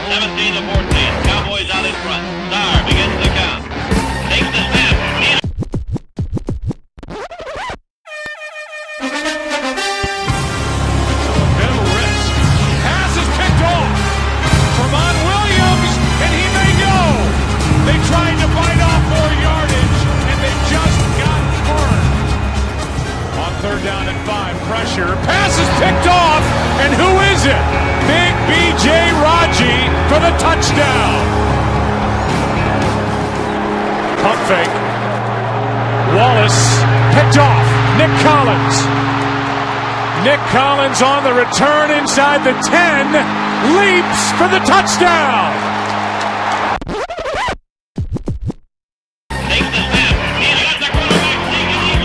17 to 14. Cowboys out in front. Starr begins the count. Takes the snap. Bit of a risk. Pass is picked off. Tramon Williams, and he may go. They tried to bite off more yardage, and they just got burned. On third down and 5, pressure. Pass is picked off, and who is it? Big B.J. Raji for the touchdown. Pump fake. Wallace picked off. Nick Collins. Nick Collins on the return inside the 10. Leaps for the touchdown. Takes the snap. He's got the quarterback sneaking.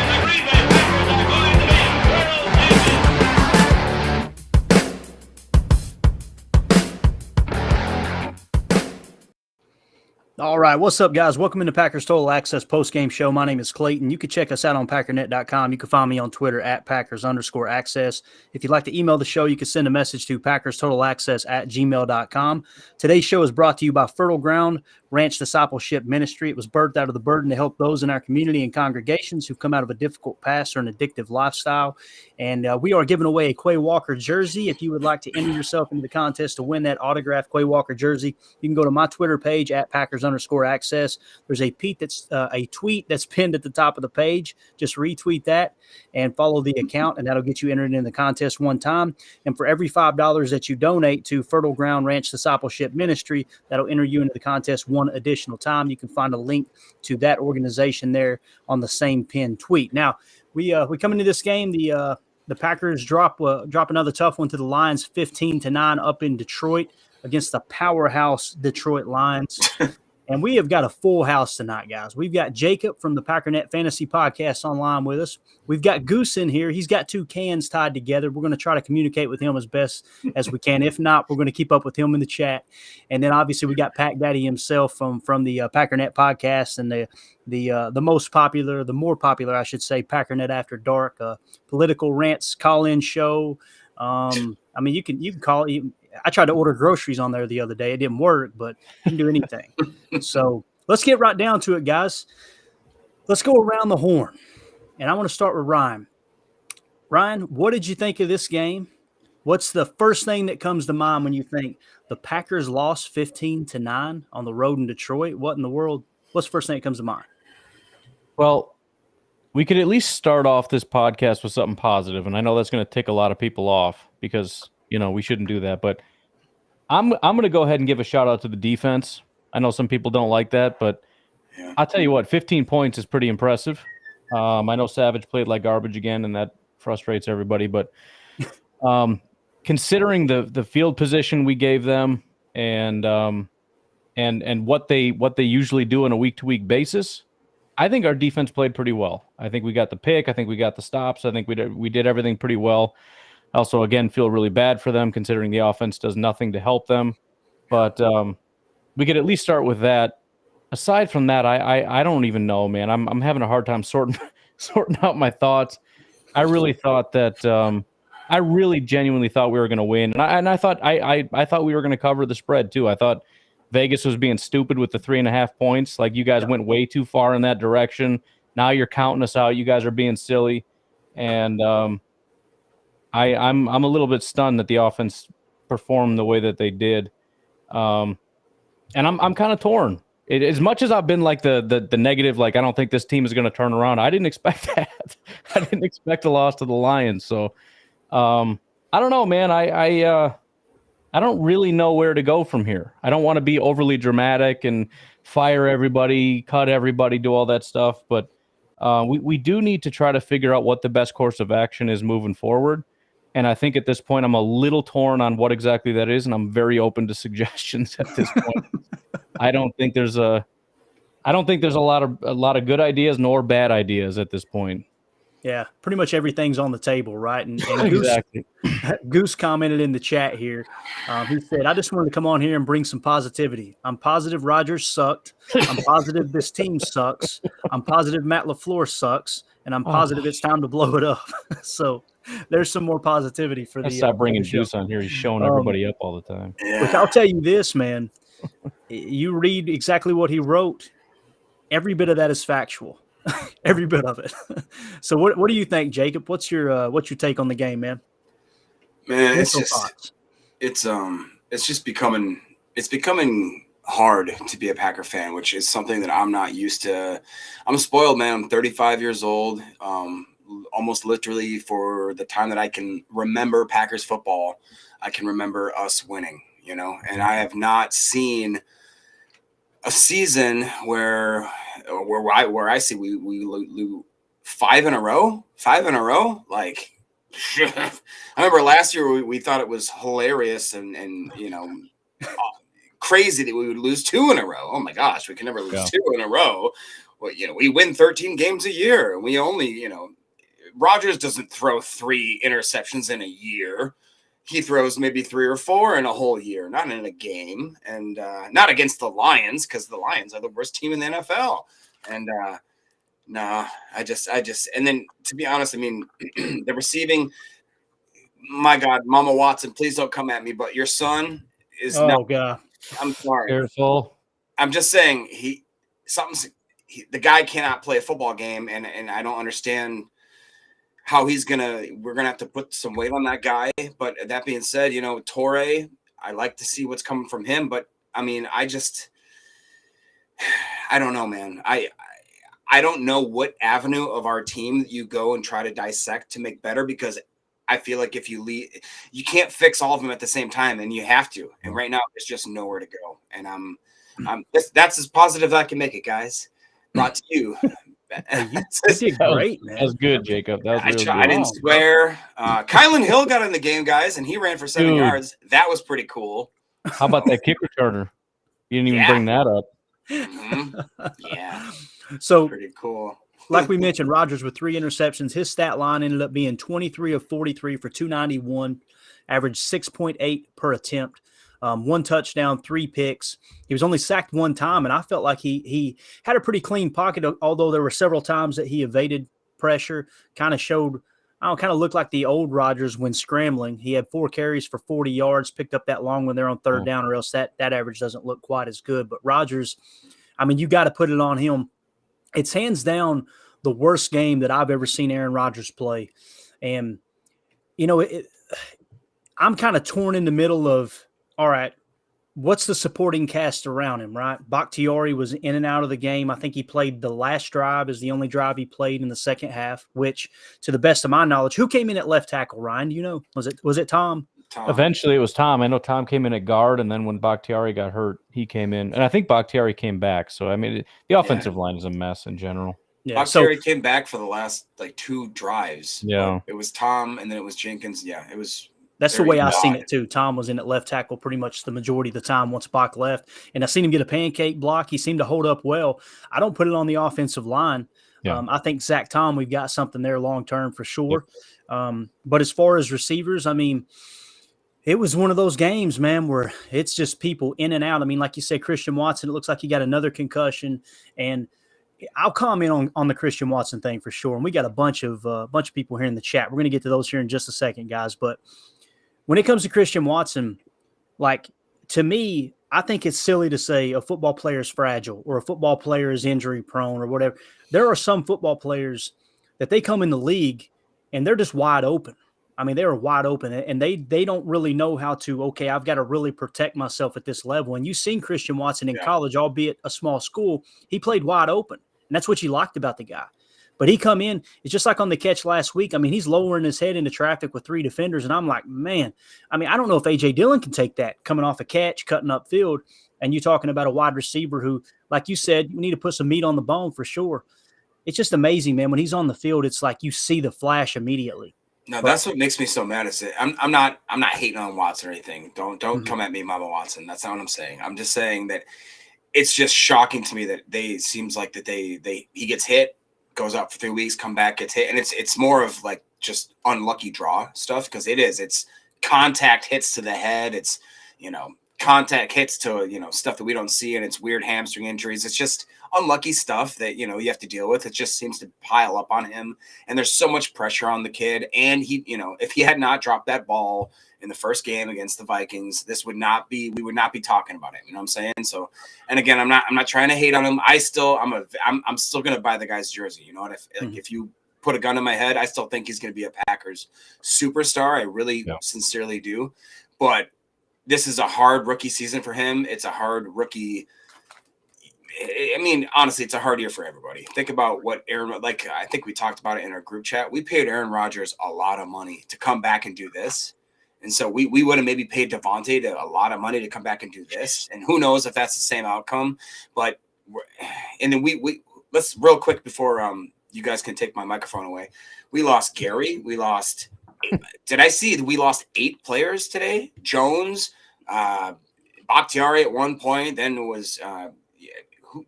The Green Bay Packers are going to be world champions. All right, what's up, guys? Welcome into Packers Total Access postgame show. My name is Clayton. You can check us out on Packernet.com. You can find me on Twitter at Packers_access. If you'd like to email the show, you can send a message to PackersTotalAccess@gmail.com. Today's show is brought to you by Fertile Ground Ranch Discipleship Ministry. It was birthed out of the burden to help those in our community and congregations who've come out of a difficult past or an addictive lifestyle. And we are giving away a Quay Walker jersey. If you would like to enter yourself into the contest to win that autographed Quay Walker jersey, you can go to my Twitter page at Packers_access. There's a tweet that's pinned at the top of the page. Just retweet that and follow the account, and that'll get you entered in the contest one time. And for every $5 that you donate to Fertile Ground Ranch Discipleship Ministry, that'll enter you into the contest one additional time. You can find a link to that organization there on the same pinned tweet. Now, we come into this game. The Packers drop another tough one to the Lions, 15-9 up in Detroit against the powerhouse Detroit Lions. And we have got a full house tonight, guys. We've got Jacob from the Packernet Fantasy Podcast online with us. We've got Goose in here. He's got two cans tied together. We're going to try to communicate with him as best as we can. If not, we're going to keep up with him in the chat. And then obviously we got Pack Daddy himself from the Packernet Podcast and the more popular, I should say, Packernet After Dark, political rants call-in show. I mean, you can call it. I tried to order groceries on there the other day. It didn't work, but you can do anything. So let's get right down to it, guys. Let's go around the horn. And I want to start with Ryan. Ryan, what did you think of this game? What's the first thing that comes to mind when you think the Packers lost 15-9 on the road in Detroit? What in the world? What's the first thing that comes to mind? Well, we could at least start off this podcast with something positive, and I know that's going to tick a lot of people off because – we shouldn't do that, but I'm going to go ahead and give a shout out to the defense. I know some people don't like that, but I'll tell you what, 15 points is pretty impressive. I know Savage played like garbage again, and that frustrates everybody, but considering the field position we gave them and what they usually do on a week-to-week basis, I think our defense played pretty well. I think we got the pick. I think we got the stops. I think we did everything pretty well. Also, again, feel really bad for them considering the offense does nothing to help them. But we could at least start with that. Aside from that, I don't even know, man. I'm having a hard time sorting out my thoughts. I really thought that I really genuinely thought we were going to win, and I thought I thought we were going to cover the spread too. I thought Vegas was being stupid with the 3.5 points. Like, you guys went way too far in that direction. Now you're counting us out. You guys are being silly, and I'm a little bit stunned that the offense performed the way that they did, and I'm kind of torn. As much as I've been like the negative, like I don't think this team is going to turn around. I didn't expect that. I didn't expect a loss to the Lions. So I don't know, man. I don't really know where to go from here. I don't want to be overly dramatic and fire everybody, cut everybody, do all that stuff, but we do need to try to figure out what the best course of action is moving forward. And I think at this point, I'm a little torn on what exactly that is, and I'm very open to suggestions at this point. I don't think there's a lot of good ideas nor bad ideas at this point. Yeah, pretty much everything's on the table, right? And Exactly. Goose commented in the chat here. He said, I just wanted to come on here and bring some positivity. I'm positive Rodgers sucked. I'm positive this team sucks. I'm positive Matt LaFleur sucks. And I'm positive it's time to blow it up. So There's some more positivity for I the. stop bringing for the show. Juice on here. He's showing everybody up all the time. Which I'll tell you this, man. You read exactly what he wrote. Every bit of that is factual. Every bit of it. So what do you think, Jacob? What's your take on the game, man? Man, Initial thoughts. it's just becoming hard to be a Packer fan, which is something that I'm not used to. I'm a spoiled man. I'm 35 years old. Almost literally for the time that I can remember Packers football, I can remember us winning, and I have not seen a season where I see we lose 5 in a row. Like, I remember last year we thought it was hilarious and crazy that we would lose 2 in a row. Oh my gosh, we can never lose 2 in a row. Well, we win 13 games a year, and we only, Rodgers doesn't throw 3 interceptions in a year. He throws maybe 3 or 4 in a whole year, not in a game, and not against the Lions, because the Lions are the worst team in the NFL. And I just, and then to be honest, I mean, the receiving, my God, Mama Watson, please don't come at me, but your son is God. I'm sorry. Careful. I'm just saying the guy cannot play a football game, and I don't understand how we're gonna have to put some weight on that guy. But that being said, Torrey, I like to see what's coming from him. But I mean, I don't know, man. I don't know what avenue of our team you go and try to dissect to make better, because I feel like if you leave, you can't fix all of them at the same time, and you have to. And right now, there's just nowhere to go. And that's as positive as I can make it, guys. Brought to you. You did great, man. That was good, Jacob. That was really good. I didn't swear. Kylan Hill got in the game, guys, and he ran for 7 yards. That was pretty cool. How about that kick returner? You didn't even bring that up. Mm-hmm. Yeah. So pretty cool. Like we mentioned, Rodgers with 3 interceptions. His stat line ended up being 23 of 43 for 291, averaged 6.8 per attempt. 1 touchdown, 3 picks. He was only sacked 1 time, and I felt like he had a pretty clean pocket, although there were several times that he evaded pressure, kind of looked like the old Rodgers when scrambling. He had 4 carries for 40 yards, picked up that long when they're on 3rd down, or else that average doesn't look quite as good. But Rodgers, I mean, you got to put it on him. It's hands down the worst game that I've ever seen Aaron Rodgers play. And, I'm kind of torn in the middle of, all right, what's the supporting cast around him, right? Bakhtiari was in and out of the game. I think he played the last drive is the only drive he played in the second half, which, to the best of my knowledge, who came in at left tackle, Ryan? Do you know? Was it Tom? Eventually it was Tom. I know Tom came in at guard, and then when Bakhtiari got hurt, he came in. And I think Bakhtiari came back. So, I mean, the offensive line is a mess in general. Yeah, Bakhtiari came back for the last, 2 drives. Yeah. It was Tom, and then it was Jenkins. Yeah, it was – that's the way I seen it too. Tom was in at left tackle pretty much the majority of the time once Bach left. And I seen him get a pancake block. He seemed to hold up well. I don't put it on the offensive line. Yeah. I think Zach Tom, we've got something there long-term for sure. Yep. But as far as receivers, I mean, it was one of those games, man, where it's just people in and out. I mean, like you said, Christian Watson, it looks like he got another concussion. And I'll comment on the Christian Watson thing for sure. And we got a bunch of people here in the chat. We're going to get to those here in just a second, guys. But when it comes to Christian Watson, to me, I think it's silly to say a football player is fragile or a football player is injury prone or whatever. There are some football players that they come in the league and they're just wide open. I mean, they are wide open and they don't really know how to, okay, I've got to really protect myself at this level. And you've seen Christian Watson in college, albeit a small school, he played wide open. And that's what you liked about the guy. But he come in, it's just like on the catch last week. I mean, he's lowering his head into traffic with 3 defenders, and I'm like, man, I mean, I don't know if A.J. Dillon can take that coming off a catch, cutting up field, and you talking about a wide receiver who, like you said, you need to put some meat on the bone for sure. It's just amazing, man. When he's on the field, it's like you see the flash immediately. No, that's what makes me so mad. Is it? I'm not hating on Watson or anything. Don't come at me, Mama Watson. That's not what I'm saying. I'm just saying that it's just shocking to me that seems like that he gets hit, goes out for 3 weeks, come back, gets hit. And it's more of like just unlucky draw stuff, because it's contact hits to the head. It's, contact hits to, stuff that we don't see, and it's weird hamstring injuries. It's just unlucky stuff that, you have to deal with. It just seems to pile up on him, and there's so much pressure on the kid. And he, if he had not dropped that ball in the first game against the Vikings, we would not be talking about him. You know what I'm saying? So, and again, I'm not trying to hate on him. I'm still going to buy the guy's jersey. You know what? If you put a gun in my head, I still think he's going to be a Packers superstar. I really sincerely do. But this is a hard rookie season for him. It's a hard rookie. I mean, honestly, it's a hard year for everybody. Think about what I think we talked about it in our group chat. We paid Aaron Rodgers a lot of money to come back and do this. And so we would have maybe paid Devontae a lot of money to come back and do this. And who knows if that's the same outcome. But and then we let's real quick before you guys can take my microphone away. We lost Gary. We lost. Did I see we lost 8 players today? Jones, Bakhtiari at one point. Then it was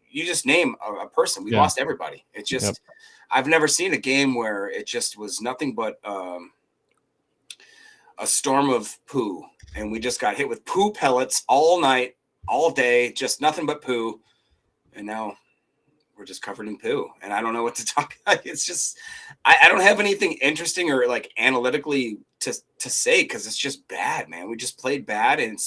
you just name a person. We lost everybody. It just I've never seen a game where it just was nothing but a storm of poo, and we just got hit with poo pellets all night, all day, just nothing but poo, and now we're just covered in poo, and I don't know what to talk about. It's just I don't have anything interesting or like analytically to say, because it's just bad, man. We just played bad, and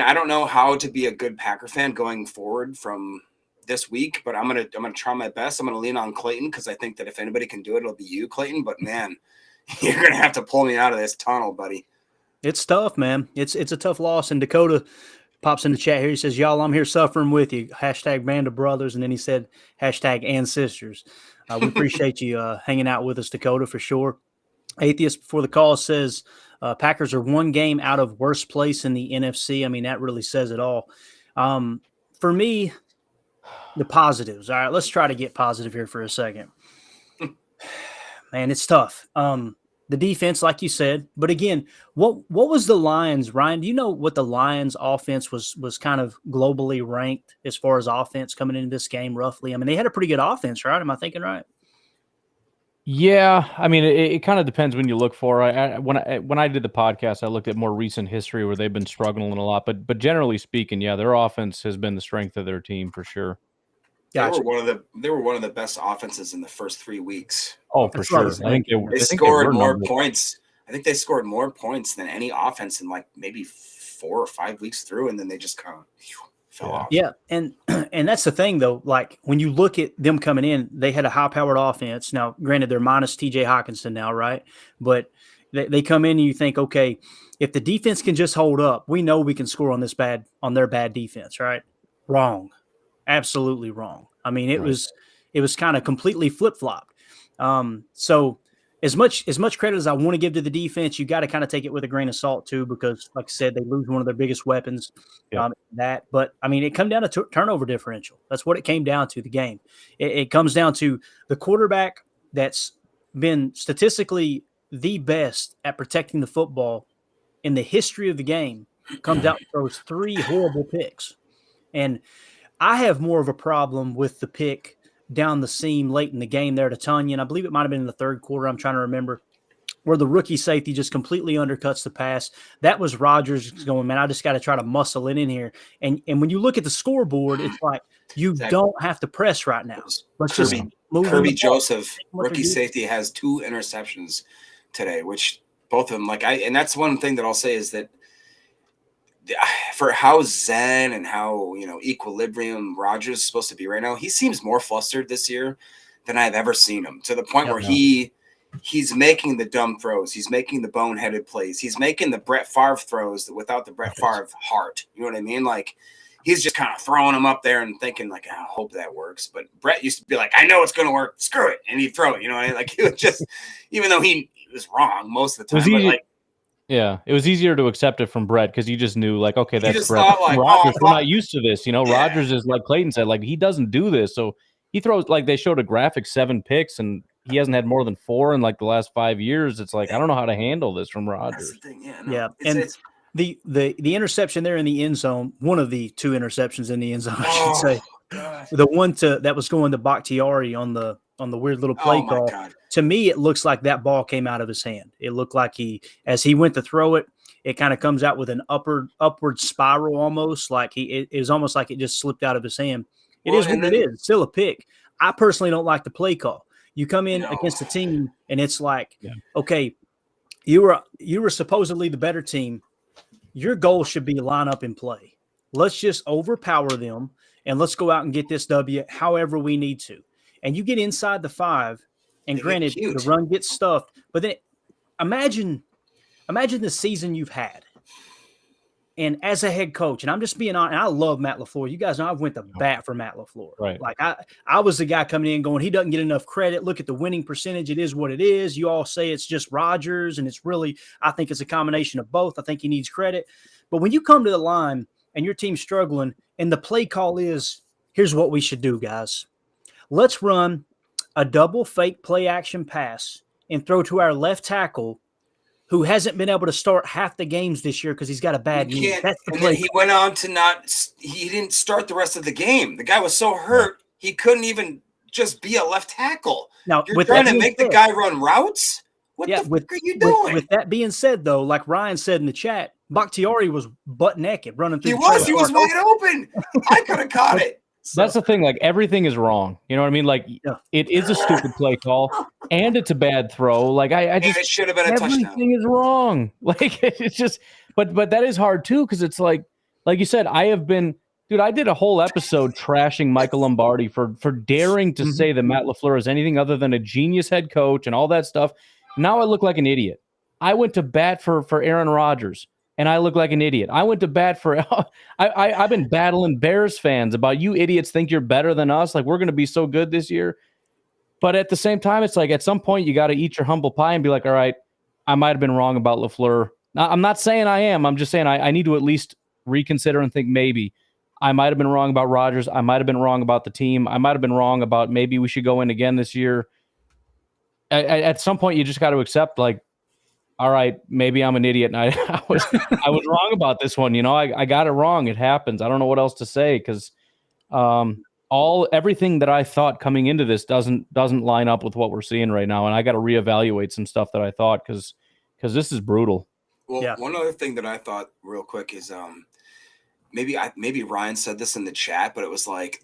I don't know how to be a good Packer fan going forward from this week, but I'm gonna try my best. I'm gonna lean on Clayton, because I think that if anybody can do it, it'll be you, Clayton. But man, you're gonna have to pull me out of this tunnel, buddy. It's tough, man. It's a tough loss. And Dakota pops in the chat here. He says, "Y'all, I'm here suffering with you." #band of brothers, and then he said #and sisters. We appreciate you hanging out with us, Dakota, for sure. Atheist before the call says Packers are 1 game out of worst place in the NFC. I mean, that really says it all. For me, the positives. All right, let's try to get positive here for a second. Man, it's tough. The defense, like you said, but again, what was the Lions, Ryan? Do you know what the Lions offense was kind of globally ranked as far as offense coming into this game roughly? I mean, they had a pretty good offense, right? Am I thinking right? Yeah, I mean, it kind of depends when you look for. When I did the podcast, I looked at more recent history where they've been struggling a lot. But generally speaking, yeah, their offense has been the strength of their team for sure. Gotcha. They were one of the best offenses in the first 3 weeks. Oh, for sure. I think they scored more points. I think they scored more points than any offense in like maybe 4 or 5 weeks through, and then they just kind of fell off. Yeah, and that's the thing though. Like when you look at them coming in, they had a high-powered offense. Now, granted, they're minus T.J. Hockenson now, right? But they come in and you think, okay, if the defense can just hold up, we know we can score on their bad defense, right? Wrong. Absolutely wrong. I mean, it was kind of completely flip-flopped. So as much credit as I want to give to the defense, you got to kind of take it with a grain of salt too, because like I said, they lose one of their biggest weapons. But I mean, it come down to turnover differential. That's what it came down to, the game. It comes down to the quarterback that's been statistically the best at protecting the football in the history of the game comes out and throws 3 horrible picks. And I have more of a problem with the pick down the seam late in the game there to Tunyon. I believe it might have been in the 3rd quarter. I'm trying to remember, where the rookie safety just completely undercuts the pass. That was Rodgers going, man, I just got to try to muscle it in here. And when you look at the scoreboard, it's like you don't have to press right now. Let's just move. Kirby Joseph, rookie safety, has 2 interceptions today, which both of them, and that's one thing that I'll say is that for how zen and how equilibrium Rodgers is supposed to be right now, he seems more flustered this year than I've ever seen him, to the point where he's making the dumb throws, he's making the boneheaded plays, he's making the Brett Favre throws without the Brett Favre heart. You know what I mean? Like, he's just kind of throwing them up there and thinking like, I hope that works. But Brett used to be like, I know it's going to work, screw it, and he'd throw it. You know what I mean? Like, he would just, even though he was wrong most of the time, yeah, it was easier to accept it from Brett because you just knew, like, okay, that's Brett. Like, Rodgers, we're not used to this. Rodgers is, like Clayton said, like, he doesn't do this. So he throws, like, they showed a graphic, 7 picks, and he hasn't had more than 4 in, like, the last 5 years. It's like, I don't know how to handle this from Rodgers. That's the thing, It's the interception there in the end zone, one of the 2 interceptions in the end zone, I should say. God. The one that was going to Bakhtiari on the weird little play call. God. To me, it looks like that ball came out of his hand. It looked like as he went to throw it, it kind of comes out with an upward spiral almost. Like it is almost like it just slipped out of his hand. It is what it is. It's still a pick. I personally don't like the play call. You come in against a team and it's like, okay, you were supposedly the better team. Your goal should be line up and play. Let's just overpower them and let's go out and get this W however we need to. And you get inside the 5, and granted, the run gets stuffed. But then imagine the season you've had. And as a head coach, and I'm just being honest, and I love Matt LaFleur. You guys know I've went to bat for Matt LaFleur. Right. Like I was the guy coming in going, he doesn't get enough credit. Look at the winning percentage. It is what it is. You all say it's just Rodgers, and it's really, I think it's a combination of both. I think he needs credit. But when you come to the line and your team's struggling and the play call is, here's what we should do, guys. Let's run a double fake play action pass and throw to our left tackle who hasn't been able to start half the games this year because he's got a bad knee. And then he went on to he didn't start the rest of the game. The guy was so hurt, he couldn't even just be a left tackle. Now, you're trying to make the guy run routes? What the fuck are you doing? With that being said, though, like Ryan said in the chat, Bakhtiari was butt naked running through. He was wide open. I could have caught it. So, that's the thing. Like, everything is wrong. You know what I mean? Like, it is a stupid play call, and it's a bad throw. Like, I just it should have been a touchdown. Everything is wrong. Like, it's just. But that is hard too, because it's like you said. I did a whole episode trashing Michael Lombardi for daring to say that Matt LaFleur is anything other than a genius head coach and all that stuff. Now I look like an idiot. I went to bat for Aaron Rodgers. And I look like an idiot. I went to bat for I've been battling Bears fans about you idiots think you're better than us. Like, we're going to be so good this year. But at the same time, it's like at some point you got to eat your humble pie and be like, all right, I might have been wrong about LaFleur. Now, I'm not saying I am. I'm just saying I need to at least reconsider and think maybe I might have been wrong about Rodgers. I might have been wrong about the team. I might have been wrong about maybe we should go in again this year. At some point, you just got to accept, like, all right, maybe I'm an idiot, and I was wrong about this one. You know, I got it wrong. It happens. I don't know what else to say because everything that I thought coming into this doesn't line up with what we're seeing right now, and I got to reevaluate some stuff that I thought because this is brutal. Well, one other thing that I thought real quick is maybe Ryan said this in the chat, but it was like,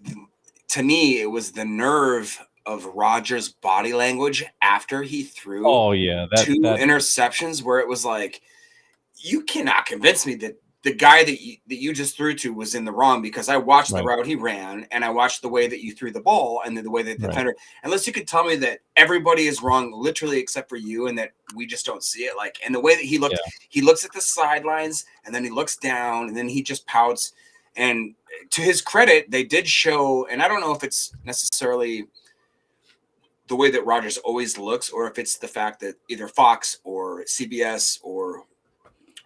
to me, it was the nerve of Rodgers' body language after he threw two interceptions, where it was like, you cannot convince me that the guy that you just threw to was in the wrong, because I watched the route he ran and I watched the way that you threw the ball and the way that the defender, unless you could tell me that everybody is wrong literally except for you and that we just don't see it. Like, and the way that he looked, he looks at the sidelines and then he looks down and then he just pouts. And to his credit, they did show, and I don't know if it's necessarily the way that Rodgers always looks, or if it's the fact that either Fox or CBS or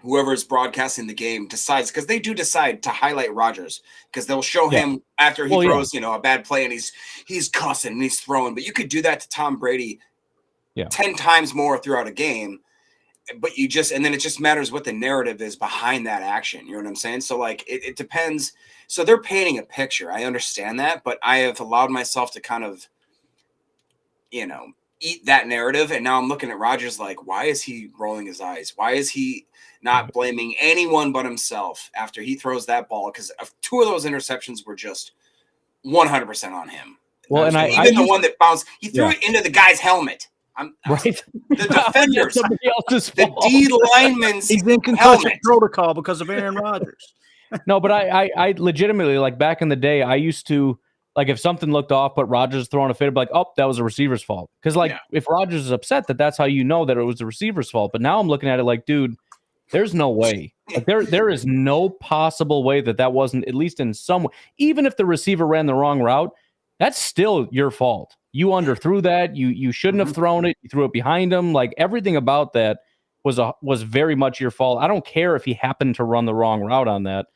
whoever is broadcasting the game decides, because they do decide to highlight Rodgers, because they'll show him after he throws, a bad play and he's cussing and he's throwing. But you could do that to Tom Brady 10 times more throughout a game. But and then it just matters what the narrative is behind that action. You know what I'm saying? So like, it depends. So they're painting a picture. I understand that, but I have allowed myself to kind of, eat that narrative. And now I'm looking at Rodgers like, why is he rolling his eyes? Why is he not blaming anyone but himself after he throws that ball? Because 2 of those interceptions were just 100% on him. Well, and even the one that bounced, he threw it into the guy's helmet. The defenders, the D linemen's he's in concussion protocol because of Aaron Rodgers. No, but I legitimately, like, back in the day, I used to, like, if something looked off, but Rodgers throwing a fit, I'd be like, oh, that was a receiver's fault. Because, like, if Rodgers is upset, that's how you know that it was the receiver's fault. But now I'm looking at it like, dude, there's no way. Like, there is no possible way that wasn't, at least in some way. Even if the receiver ran the wrong route, that's still your fault. You underthrew that. You shouldn't have thrown it. You threw it behind him. Like, everything about that was very much your fault. I don't care if he happened to run the wrong route on that.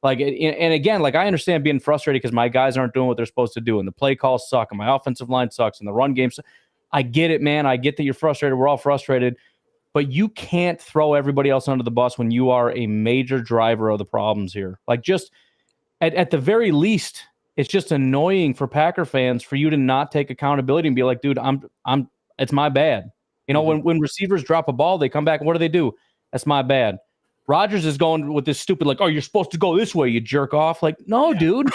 Like, and again, like, I understand being frustrated because my guys aren't doing what they're supposed to do, and the play calls suck, and my offensive line sucks, and the run game sucks. I get it, man. I get that you're frustrated. We're all frustrated. But you can't throw everybody else under the bus when you are a major driver of the problems here. Like, just at the very least, it's just annoying for Packer fans for you to not take accountability and be like, dude, it's my bad. When receivers drop a ball, they come back and what do? That's my bad. Rodgers is going with this stupid, like, oh, you're supposed to go this way, you jerk off. Like, no, dude,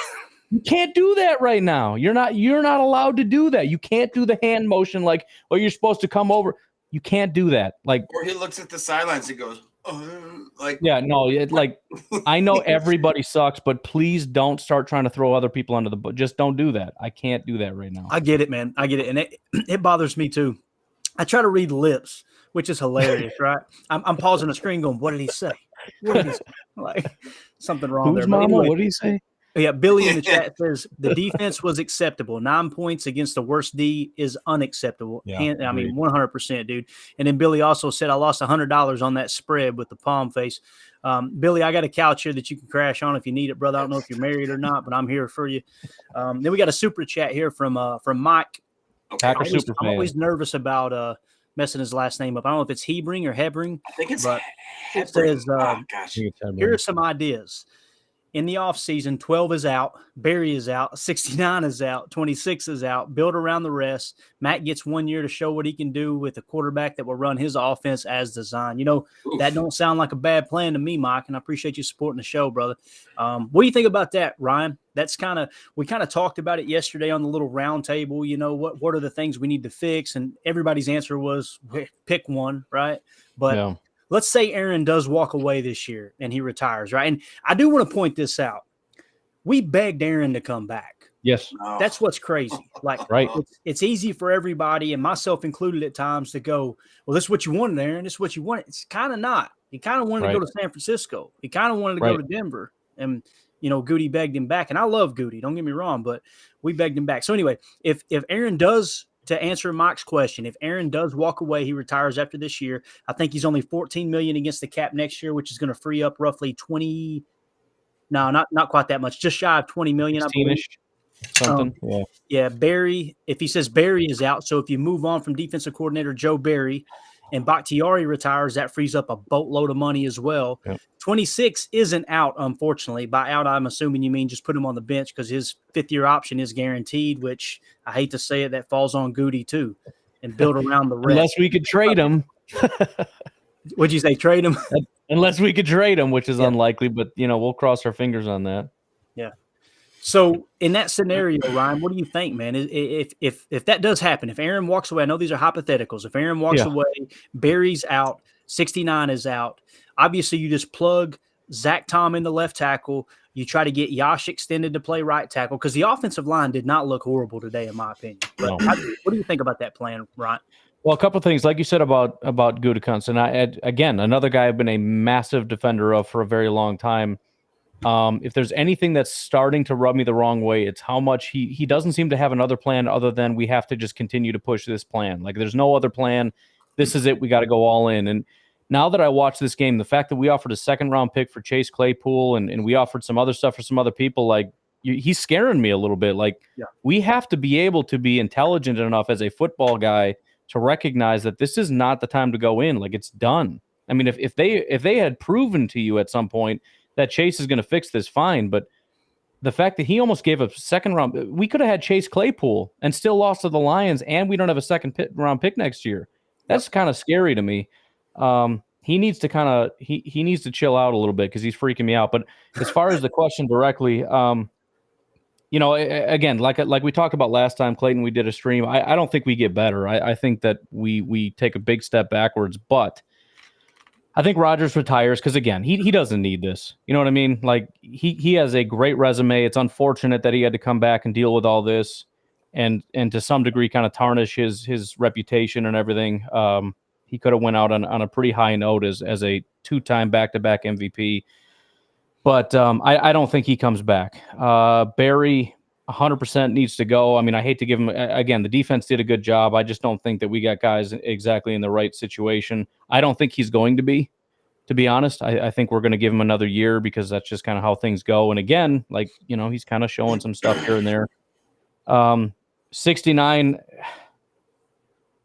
you can't do that right now. You're not allowed to do that. You can't do the hand motion like, oh, you're supposed to come over. You can't do that. Like, or he looks at the sidelines and goes, like, yeah, no, like, I know everybody sucks, but please don't start trying to throw other people under the bus. Just don't do that. I can't do that right now. I get it, man. I get it. And it bothers me too. I try to read lips, which is hilarious, right? I'm pausing the screen going, what did he say? What did he say? Like, something wrong there. But Mama? anyway, What did he say? yeah, Billy in the chat says the defense was acceptable. 9 points against the worst D is unacceptable. Yeah, I mean, 100%, dude. And then Billy also said, I lost $100 on that spread with the palm face. Billy, I got a couch here that you can crash on if you need it, brother. I don't know if you're married or not, but I'm here for you. Then we got a super chat here from Mike. Packer super I'm fan. always nervous about messing his last name up. I don't know if it's Hebring or Hebring. I think it's but it Hebring. says, Gosh. here are some ideas. In the offseason, 12 is out, Barry is out, 69 is out, 26 is out, build around the rest. Matt gets 1 year to show what he can do with a quarterback that will run his offense as designed. You know, that don't sound like a bad plan to me, Mike, and I appreciate you supporting the show, brother. What do you think about that, Ryan? That's we kind of talked about it yesterday on the little round table. You know, what are the things we need to fix? And everybody's answer was pick one, right? But yeah. Let's say Aaron does walk away this year and he retires, right? And I do want to point this out. We begged Aaron to come back. Yes. That's what's crazy. Like, right. It's easy for everybody, and myself included at times, to go, well, this is what you wanted, Aaron. This is what you wanted. It's kind of not. He kind of wanted to go to San Francisco. He kind of wanted to go to Denver. And, you know, Goody begged him back. And I love Goody. Don't get me wrong, but we begged him back. So anyway, if Aaron does, to answer Mike's question, if Aaron does walk away, he retires after this year. I think he's only $14 million against the cap next year, which is going to free up roughly 20. No, not quite that much. Just shy of 20 million. I believe. Something. Yeah. Barry. If he says Barry is out, so if you move on from defensive coordinator Joe Barry, and Bakhtiari retires, that frees up a boatload of money as well. Yep. 26 isn't out, unfortunately. By out, I'm assuming you mean just put him on the bench because his fifth-year option is guaranteed, which I hate to say it, that falls on Goody too, and build around the rest. Unless we could trade him. What'd you say, trade him? Unless we could trade him, which is unlikely, but, you know, we'll cross our fingers on that. Yeah. So in that scenario, Ryan, what do you think, man? If that does happen, if Aaron walks away, I know these are hypotheticals. If Aaron walks away, Barry's out, 69 is out. Obviously, you just plug Zach Tom in the left tackle. You try to get Yash extended to play right tackle because the offensive line did not look horrible today, in my opinion. But what do you think about that plan, Ryan? Well, a couple of things, like you said about Gutekunst, and again, another guy I've been a massive defender of for a very long time. If there's anything that's starting to rub me the wrong way, it's how much he doesn't seem to have another plan other than we have to just continue to push this plan. Like, there's no other plan. This is it. We got to go all in. And now that I watch this game, the fact that we offered a second-round pick for Chase Claypool and we offered some other stuff for some other people, like, he's scaring me a little bit. Like, we have to be able to be intelligent enough as a football guy to recognize that this is not the time to go in. Like, it's done. I mean, if they had proven to you at some point that Chase is going to fix this, fine. But the fact that he almost gave a second round, we could have had Chase Claypool and still lost to the Lions, and we don't have a second round pick next year. That's kind of scary to me. He needs to he needs to chill out a little bit because he's freaking me out. But as far as the question directly, you know, again, like we talked about last time, Clayton, we did a stream. I don't think we get better. I think that we take a big step backwards, but I think Rodgers retires because, again, he doesn't need this. You know what I mean? Like, he has a great resume. It's unfortunate that he had to come back and deal with all this and to some degree kind of tarnish his reputation and everything. He could have went out on a pretty high note as a two-time back-to-back MVP. But I don't think he comes back. Barry 100% needs to go. I mean, I hate to give him – again, the defense did a good job. I just don't think that we got guys exactly in the right situation. I don't think he's going to be honest. I think we're going to give him another year because that's just kind of how things go. And again, like, you know, he's kind of showing some stuff here and there. 69,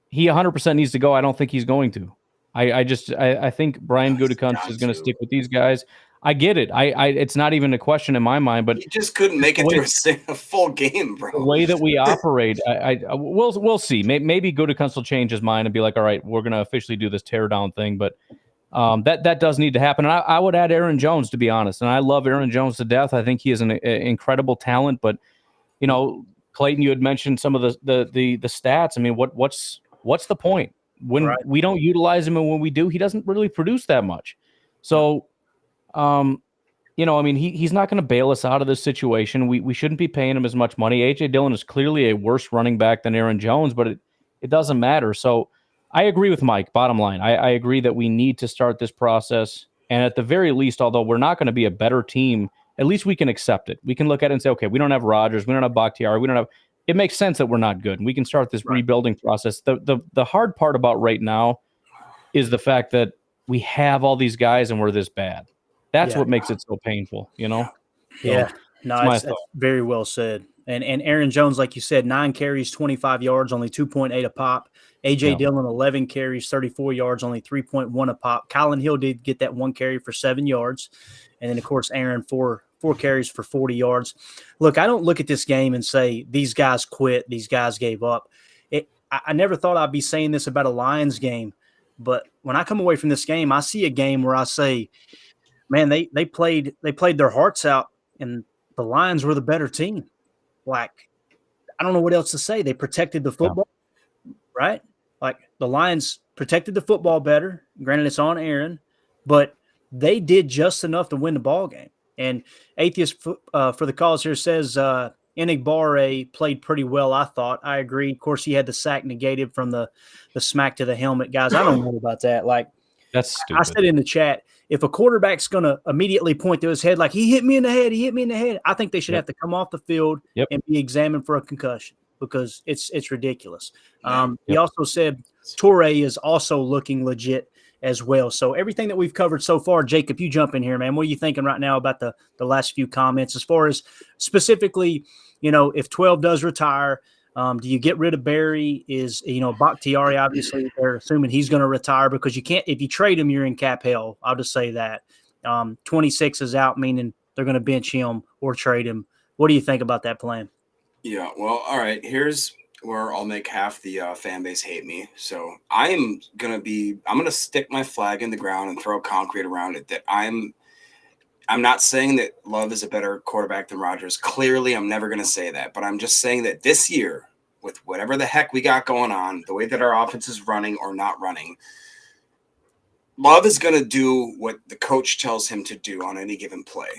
he 100% needs to go. I don't think he's going to. I think Brian Gutekunst is going to stick with these guys. I get it. It's not even a question in my mind, but he just couldn't make it through a full game, bro. The way that we operate, we'll see. Maybe Gutekunst will change his mind and be like, all right, we're going to officially do this tear down thing. But That does need to happen. And I would add Aaron Jones, to be honest. And I love Aaron Jones to death. I think he is an incredible talent. But, you know, Clayton, you had mentioned some of the stats. I mean, what's the point? When we don't utilize him, and when we do, he doesn't really produce that much. So, you know, I mean, he's not going to bail us out of this situation. We shouldn't be paying him as much money. A.J. Dillon is clearly a worse running back than Aaron Jones, but it doesn't matter. So I agree with Mike, bottom line. I agree that we need to start this process. And at the very least, although we're not going to be a better team, at least we can accept it. We can look at it and say, okay, we don't have Rodgers, we don't have Bakhtiari, it makes sense that we're not good. And we can start this rebuilding process. The hard part about right now is the fact that we have all these guys and we're this bad. That's what makes it so painful, you know? Yeah. So, No, that's very well said. And Aaron Jones, like you said, 9 carries, 25 yards, only 2.8 a pop. A.J. Dillon, 11 carries, 34 yards, only 3.1 a pop. Colin Hill did get that 1 carry for 7 yards. And then, of course, Aaron, four carries for 40 yards. Look, I don't look at this game and say these guys quit, these guys gave up. I never thought I'd be saying this about a Lions game, but when I come away from this game, I see a game where I say, man, they played their hearts out, and the Lions were the better team. Like, I don't know what else to say. They protected the football, right? Like, the Lions protected the football better. Granted, it's on Aaron, but they did just enough to win the ball game. And Atheist for the cause here says Enigbare played pretty well, I thought. I agree. Of course, he had the sack negated from the smack to the helmet. Guys, I don't know about that. Like, that's stupid. I said in the chat, if a quarterback's going to immediately point to his head like, he hit me in the head, I think they should have to come off the field and be examined for a concussion, because it's ridiculous. He also said Torrey is also looking legit as well. So everything that we've covered so far, Jacob, you jump in here, man. What are you thinking right now about the last few comments as far as specifically, you know, if 12 does retire, do you get rid of Barry? Is, you know, Bakhtiari, obviously they're assuming he's going to retire, because you can't, if you trade him, you're in cap hell. I'll just say that. 26 is out, meaning they're going to bench him or trade him. What do you think about that plan? Yeah, well, all right. Here's where I'll make half the fan base hate me. So I'm gonna stick my flag in the ground and throw concrete around it. That I'm not saying that Love is a better quarterback than Rodgers. Clearly, I'm never gonna say that. But I'm just saying that this year, with whatever the heck we got going on, the way that our offense is running or not running, Love is gonna do what the coach tells him to do on any given play.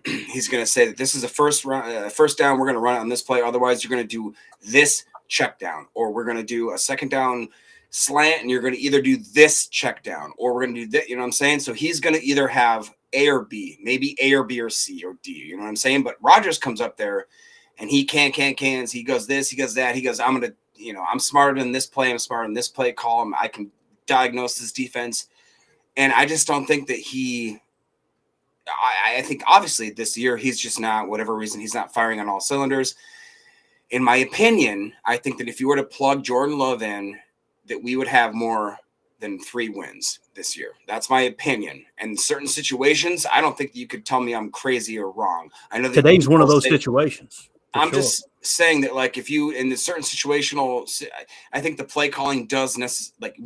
He's going to say that this is a first down. We're going to run it on this play. Otherwise, you're going to do this check down, or we're going to do a second down slant, and you're going to either do this check down, or we're going to do that. You know what I'm saying? So he's going to either have A or B, maybe A or B or C or D. You know what I'm saying? But Rodgers comes up there, and he cans. He goes this, he goes that. He goes, I'm going to, you know, I'm smarter than this play. I'm smarter than this play call. I can diagnose this defense. And I just don't think that I think obviously this year he's just not, whatever reason, he's not firing on all cylinders. In my opinion, I think that if you were to plug Jordan Love in, that we would have more than 3 wins this year. That's my opinion. And in certain situations, I don't think that you could tell me I'm crazy or wrong. I know that today's one of those situations. I'm just saying that, like, if you in the certain situational, I think the play calling does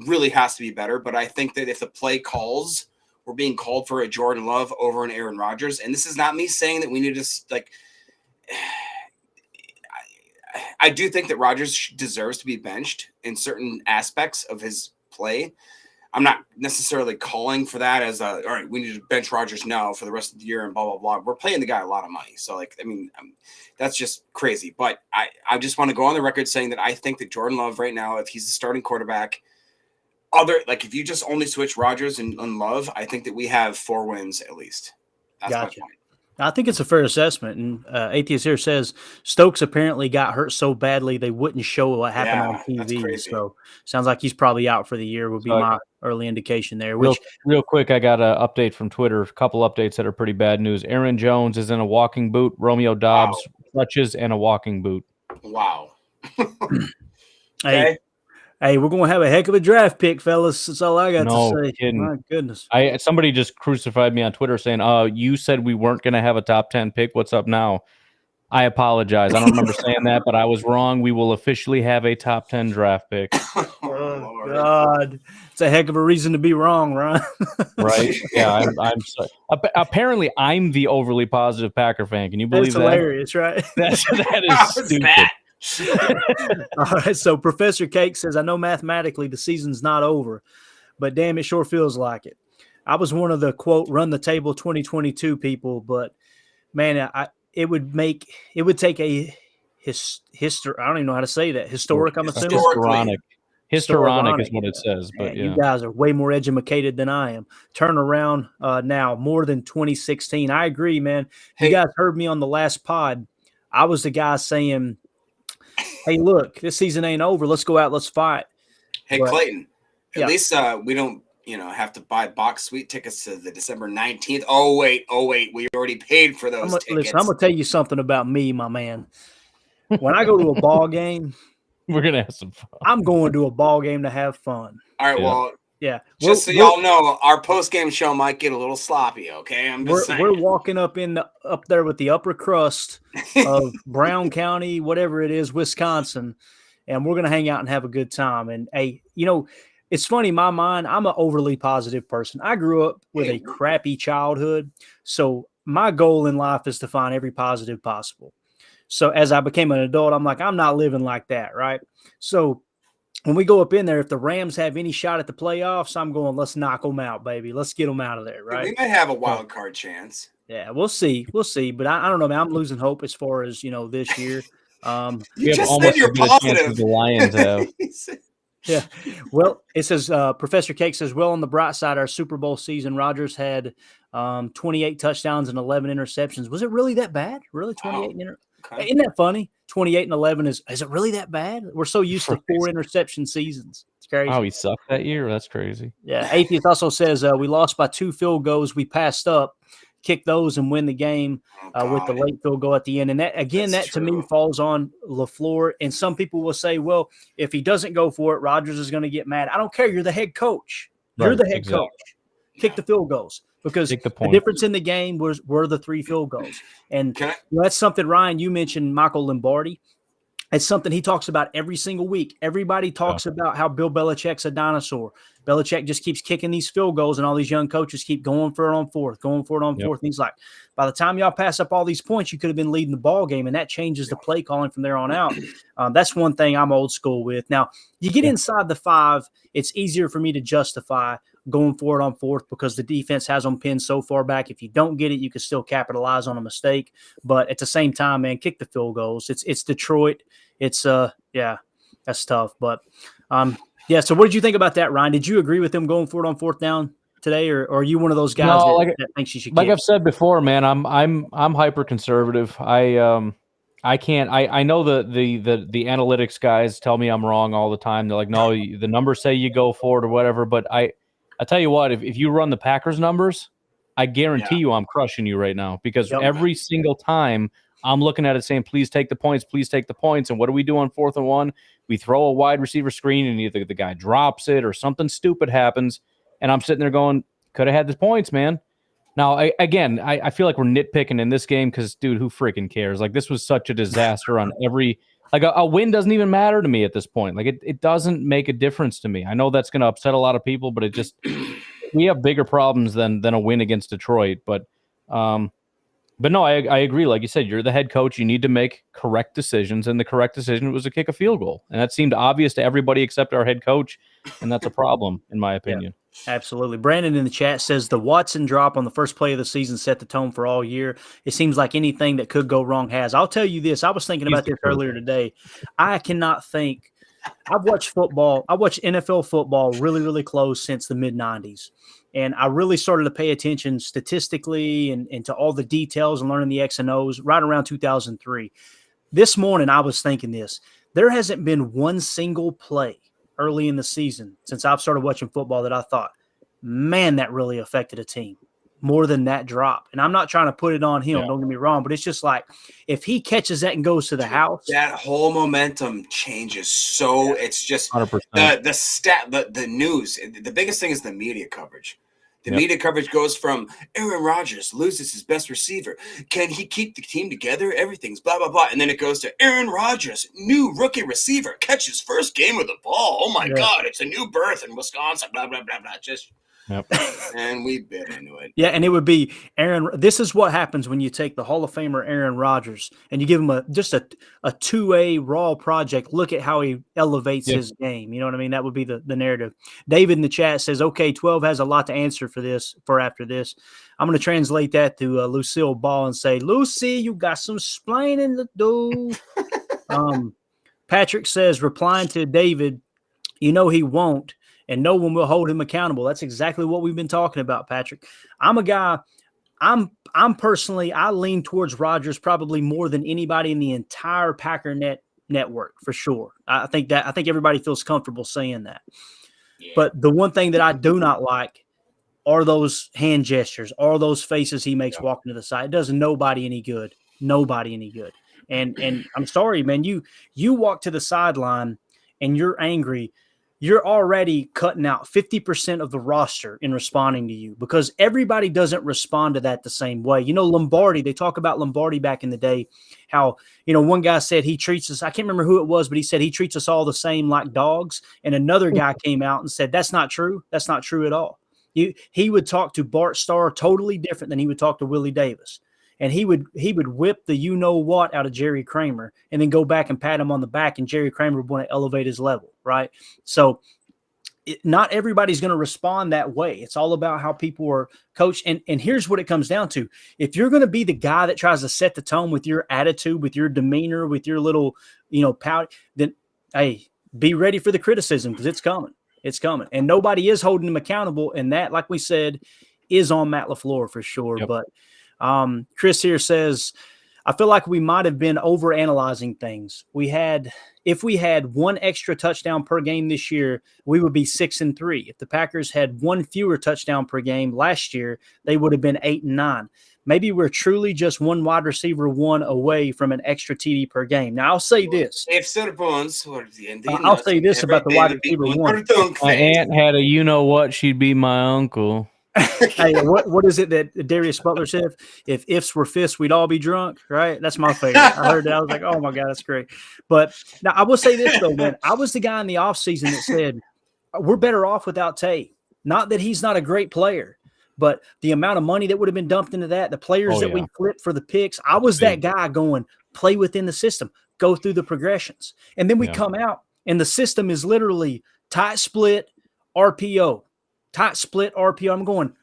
really has to be better. But I think that if the play calls were being called for a Jordan Love over an Aaron Rodgers, and this is not me saying that we need to I do think that Rodgers deserves to be benched in certain aspects of his play. I'm not necessarily calling for that as all right, we need to bench Rodgers now for the rest of the year and blah, blah, blah. We're paying the guy a lot of money. So, that's just crazy. But I just want to go on the record saying that I think that Jordan Love right now, if he's the starting quarterback, if you just only switch Rodgers and Love, I think that we have 4 wins at least. That's Gotcha. my point. I think it's a fair assessment. And Atheist here says Stokes apparently got hurt so badly they wouldn't show what happened on TV. So sounds like he's probably out for the year would be my early indication there. Real quick, I got an update from Twitter, a couple updates that are pretty bad news. Aaron Jones is in a walking boot. Romeo Dobbs clutches and a walking boot. Wow. Okay. Hey, we're going to have a heck of a draft pick, fellas. That's all I got to say. Kidding. My goodness. Somebody just crucified me on Twitter saying, you said we weren't going to have a top 10 pick. What's up now? I apologize. I don't remember saying that, but I was wrong. We will officially have a top 10 draft pick. Oh, God. It's a heck of a reason to be wrong, Ryan. Right? Yeah, I'm sorry. Apparently, I'm the overly positive Packer fan. Can you believe That's that? hilarious, right? That is How's stupid. that? All right, so Professor Cake says, I know mathematically the season's not over, but damn, it sure feels like it. I was one of the, quote, run the table 2022 people, but, man, it would take a history. I don't even know how to say that. Historic, I'm assuming. Histrionic. Histrionic is Histrionic. what it says, but Man, yeah. you guys are way more educated than I am. Turn around now, more than 2016. I agree, man. You Hey. guys heard me on the last pod. I was the guy saying, hey, look, this season ain't over. Let's go out. Let's fight. Hey, But- Clayton, at yeah. least we don't, have to buy box suite tickets to the December 19th. Oh, wait. We already paid for those tickets. Listen, I'm going to tell you something about me, my man. When I go to a ball game, We're going to have some fun. I'm going to a ball game to have fun. All right, Yeah. well, Yeah. just so y'all know, our post-game show might get a little sloppy, okay? I'm just saying. We're walking up there with the upper crust of Brown County, whatever it is, Wisconsin, and we're going to hang out and have a good time. And, hey, it's funny, in my mind, I'm an overly positive person. I grew up with a crappy childhood, so my goal in life is to find every positive possible. So as I became an adult, I'm like, I'm not living like that, right? So when we go up in there, if the Rams have any shot at the playoffs, I'm going, let's knock them out, baby. Let's get them out of there, right? We might have a wild card chance. Yeah, we'll see. But I don't know, man. I'm losing hope as far as, this year. You We have just almost said you're as good a chance as positive. the Lions have. Yeah. Well, it says Professor Cake says, well, on the bright side, our Super Bowl season, Rodgers had 28 touchdowns and 11 interceptions. Was it really that bad? Really, 28? Okay. Isn't that funny? 28 and 11 is it really that bad? We're so used to 4 interception seasons. It's crazy. Oh, he sucked that year? That's crazy. Yeah. Atheist also says we lost by 2 field goals. We passed up, kick those, and win the game with the late field goal at the end. And that, again, That's to me true. falls on LaFleur. And some people will say, well, if he doesn't go for it, Rodgers is going to get mad. I don't care. You're the head coach. You're Right, the head exactly. coach. Kick the field goals. Because Take the the point. difference in the game were the 3 field goals. And Can I- that's something, Ryan, you mentioned Michael Lombardi. It's something he talks about every single week. Everybody talks about how Bill Belichick's a dinosaur. Belichick just keeps kicking these field goals, and all these young coaches keep going for it on fourth. And he's like, by the time y'all pass up all these points, you could have been leading the ball game, and that changes the play calling from there on out. That's one thing I'm old school with. Now, you get inside the 5, it's easier for me to justify going for it on fourth because the defense has them pinned so far back. If you don't get it, you can still capitalize on a mistake. But at the same time, man, kick the field goals. It's Detroit. It's that's tough. But so what did you think about that, Ryan? Did you agree with them going for it on 4th down today, or are you one of those guys that thinks you should Like kick? I've said before, man, I'm hyper conservative. I can't. I know the analytics guys tell me I'm wrong all the time. They're like, no, the numbers say you go for it or whatever. But I tell you what, if you run the Packers numbers, I guarantee you I'm crushing you right now because every single time I'm looking at it saying, please take the points, please take the points. And what do we do on 4th and 1? We throw a wide receiver screen and either the guy drops it or something stupid happens. And I'm sitting there going, could have had the points, man. Now, I feel like we're nitpicking in this game because, dude, who freaking cares? Like, this was such a disaster on every – like, a win doesn't even matter to me at this point. Like, it doesn't make a difference to me. I know that's going to upset a lot of people, but it just – we have bigger problems than a win against Detroit. But no, I agree. Like you said, you're the head coach. You need to make correct decisions, and the correct decision was to kick a field goal. And that seemed obvious to everybody except our head coach, and that's a problem, in my opinion. Absolutely. Brandon in the chat says the Watson drop on the first play of the season set the tone for all year. It seems like anything that could go wrong has. I'll tell you this. I was thinking about this earlier today. I cannot think. I've watched football. I watched NFL football really, really close since the mid-'90s. And I really started to pay attention statistically and to all the details and learning the X and O's right around 2003. This morning, I was thinking this. There hasn't been one single play early in the season since I've started watching football that I thought, man, that really affected a team more than that drop. And I'm not trying to put it on him, don't get me wrong, but it's just like if he catches that and goes to the house, that whole momentum changes. So it's just 100%. the news. The biggest thing is the media coverage. The media coverage goes from Aaron Rodgers loses his best receiver. Can he keep the team together? Everything's blah, blah, blah. And then it goes to Aaron Rodgers, new rookie receiver, catches first game of the ball. Oh, my God, it's a new birth in Wisconsin, blah, blah, blah, blah. Just and we bit into it. Yeah, and it would be Aaron. This is what happens when you take the Hall of Famer Aaron Rodgers and you give him just a 2A raw project. Look at how he elevates his game. You know what I mean? That would be the narrative. David in the chat says, okay, 12 has a lot to answer for after this. I'm going to translate that to Lucille Ball and say, Lucy, you got some splaining to do. Patrick says, replying to David, you know he won't. And no one will hold him accountable. That's exactly what we've been talking about, Patrick. I'm a guy, I'm personally, I lean towards Rodgers probably more than anybody in the entire Packer network, for sure. I think everybody feels comfortable saying that. Yeah. But the one thing that I do not like are those hand gestures, are those faces he makes walking to the side. It does nobody any good. Nobody any good. And I'm sorry, man, you walk to the sideline and you're angry. You're already cutting out 50% of the roster in responding to you because everybody doesn't respond to that the same way. You know, Lombardi, they talk about Lombardi back in the day, how, you know, one guy said he treats us, I can't remember who it was, but he said he treats us all the same like dogs. And another guy came out and said, that's not true. That's not true at all. He would talk to Bart Starr totally different than he would talk to Willie Davis. And he would whip the you-know-what out of Jerry Kramer and then go back and pat him on the back, and Jerry Kramer would want to elevate his level, right? So not everybody's going to respond that way. It's all about how people are coached. And here's what it comes down to. If you're going to be the guy that tries to set the tone with your attitude, with your demeanor, with your little, pout, then, hey, be ready for the criticism because it's coming. It's coming. And nobody is holding him accountable. And that, like we said, is on Matt LaFleur for sure. Yep. But Chris here says, I feel like we might have been overanalyzing things. If we had one extra touchdown per game this year, we would be 6-3. If the Packers had one fewer touchdown per game last year, they would have been 8-9. Maybe we're truly just one wide receiver one away from an extra TD per game. Now I'll say this. I'll say this about the wide receiver one. My aunt had a you-know-what, she'd be my uncle. Hey, what is it that Darius Butler said? If ifs were fists, we'd all be drunk, right? That's my favorite. I heard that. I was like, oh, my God, that's great. But now I will say this, though, man. I was the guy in the offseason that said we're better off without Tay. Not that he's not a great player, but the amount of money that would have been dumped into that, the players that we flipped for the picks, I was that guy going, play within the system, go through the progressions. And then we come out, and the system is literally tight split, RPO. Tight split RPO. I'm going,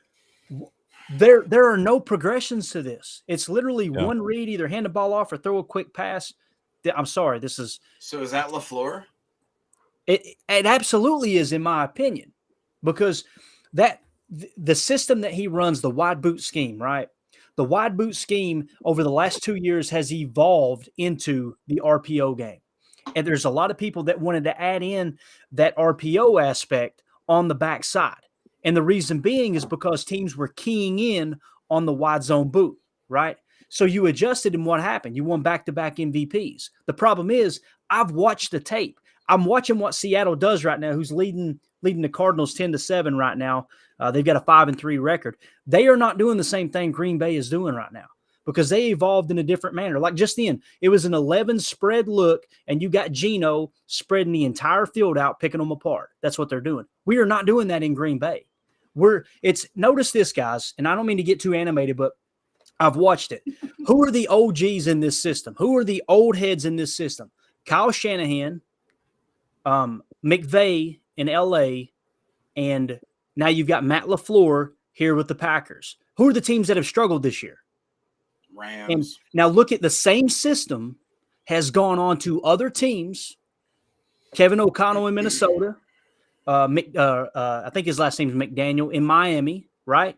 there are no progressions to this. It's literally one read, either hand the ball off or throw a quick pass. I'm sorry. This is. So is that LaFleur? It absolutely is, in my opinion, because the system that he runs, the wide boot scheme, right? The wide boot scheme over the last 2 years has evolved into the RPO game. And there's a lot of people that wanted to add in that RPO aspect on the backside. And the reason being is because teams were keying in on the wide zone boot, right? So you adjusted, and what happened? You won back-to-back MVPs. The problem is I've watched the tape. I'm watching what Seattle does right now, who's leading the Cardinals 10-7 right now. They've got a 5-3 record. They are not doing the same thing Green Bay is doing right now because they evolved in a different manner. Like just then, it was an 11 spread look, and you got Geno spreading the entire field out, picking them apart. That's what they're doing. We are not doing that in Green Bay. Notice this, guys, and I don't mean to get too animated, but I've watched it. Who are the OGs in this system? Who are the old heads in this system? Kyle Shanahan, McVay in LA, and now you've got Matt LaFleur here with the Packers. Who are the teams that have struggled this year? Rams. And now look at the same system has gone on to other teams. Kevin O'Connell in Minnesota. I think his last name is McDaniel in Miami, right?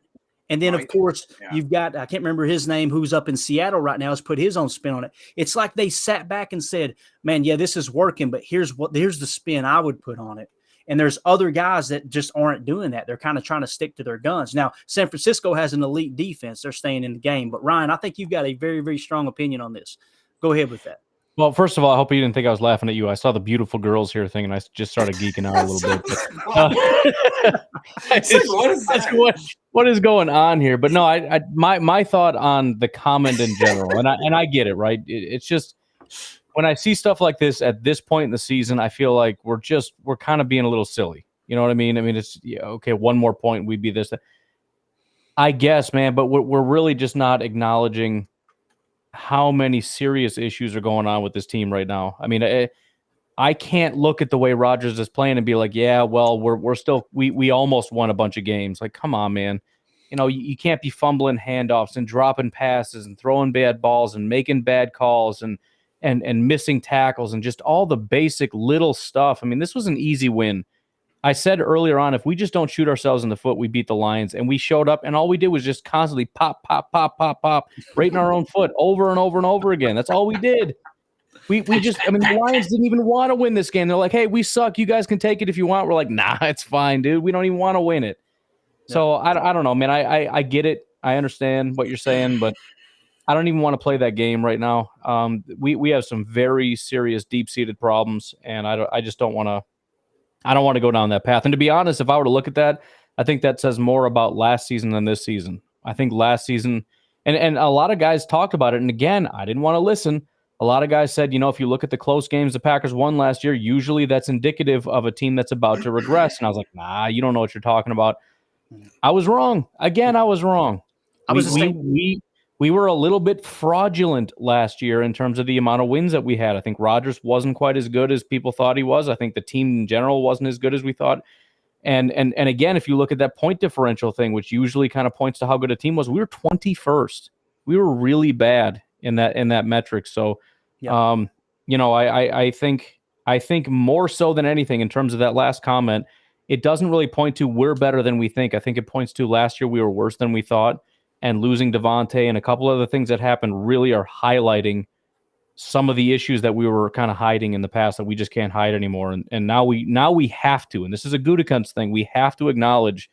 And then, of course, you've got, I can't remember his name, who's up in Seattle right now, has put his own spin on it. It's like they sat back and said, man, yeah, this is working, but here's the spin I would put on it. And there's other guys that just aren't doing that. They're kind of trying to stick to their guns. Now, San Francisco has an elite defense. They're staying in the game. But, Ryan, I think you've got a very, very strong opinion on this. Go ahead with that. Well, first of all, I hope you didn't think I was laughing at you. I saw the beautiful girls here thing, and I just started geeking out a little bit. It's like, what is that? What is going on here? But no, my thought on the comment in general, and I get it, right? It's just when I see stuff like this at this point in the season, I feel like we're kind of being a little silly. You know what I mean? I mean, it's okay. One more point, we'd be this. I guess, man, but we're really just not acknowledging how many serious issues are going on with this team right now. I mean, I can't look at the way Rodgers is playing and be like, yeah, well, we're still we almost won a bunch of games. Like, come on, man. You can't be fumbling handoffs and dropping passes and throwing bad balls and making bad calls and missing tackles and just all the basic little stuff. I mean, this was an easy win. I said earlier on, if we just don't shoot ourselves in the foot, we beat the Lions. And we showed up, and all we did was just constantly pop, pop, pop, pop, pop, right in our own foot over and over and over again. That's all we did. We just, I mean, the Lions didn't even want to win this game. They're like, hey, we suck. You guys can take it if you want. We're like, nah, it's fine, dude. We don't even want to win it. So I don't know, man. I get it. I understand what you're saying, but I don't even want to play that game right now. We have some very serious, deep-seated problems, and I just don't want to. I don't want to go down that path. And to be honest, if I were to look at that, I think that says more about last season than this season. I think last season, and a lot of guys talked about it. And again, I didn't want to listen. A lot of guys said, if you look at the close games the Packers won last year, usually that's indicative of a team that's about to regress. And I was like, nah, you don't know what you're talking about. I was wrong. Again, I was wrong. We were a little bit fraudulent last year in terms of the amount of wins that we had. I think Rodgers wasn't quite as good as people thought he was. I think the team in general wasn't as good as we thought. And again, if you look at that point differential thing, which usually kind of points to how good a team was, we were 21st. We were really bad in that metric. So, I think more so than anything in terms of that last comment, it doesn't really point to we're better than we think. I think it points to last year we were worse than we thought. And losing Davante and a couple other things that happened really are highlighting some of the issues that we were kind of hiding in the past that we just can't hide anymore. And now we have to, and this is a Gutekunst thing, we have to acknowledge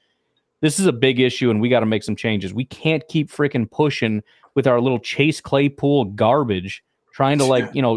this is a big issue and we got to make some changes. We can't keep freaking pushing with our little Chase Claypool garbage, trying to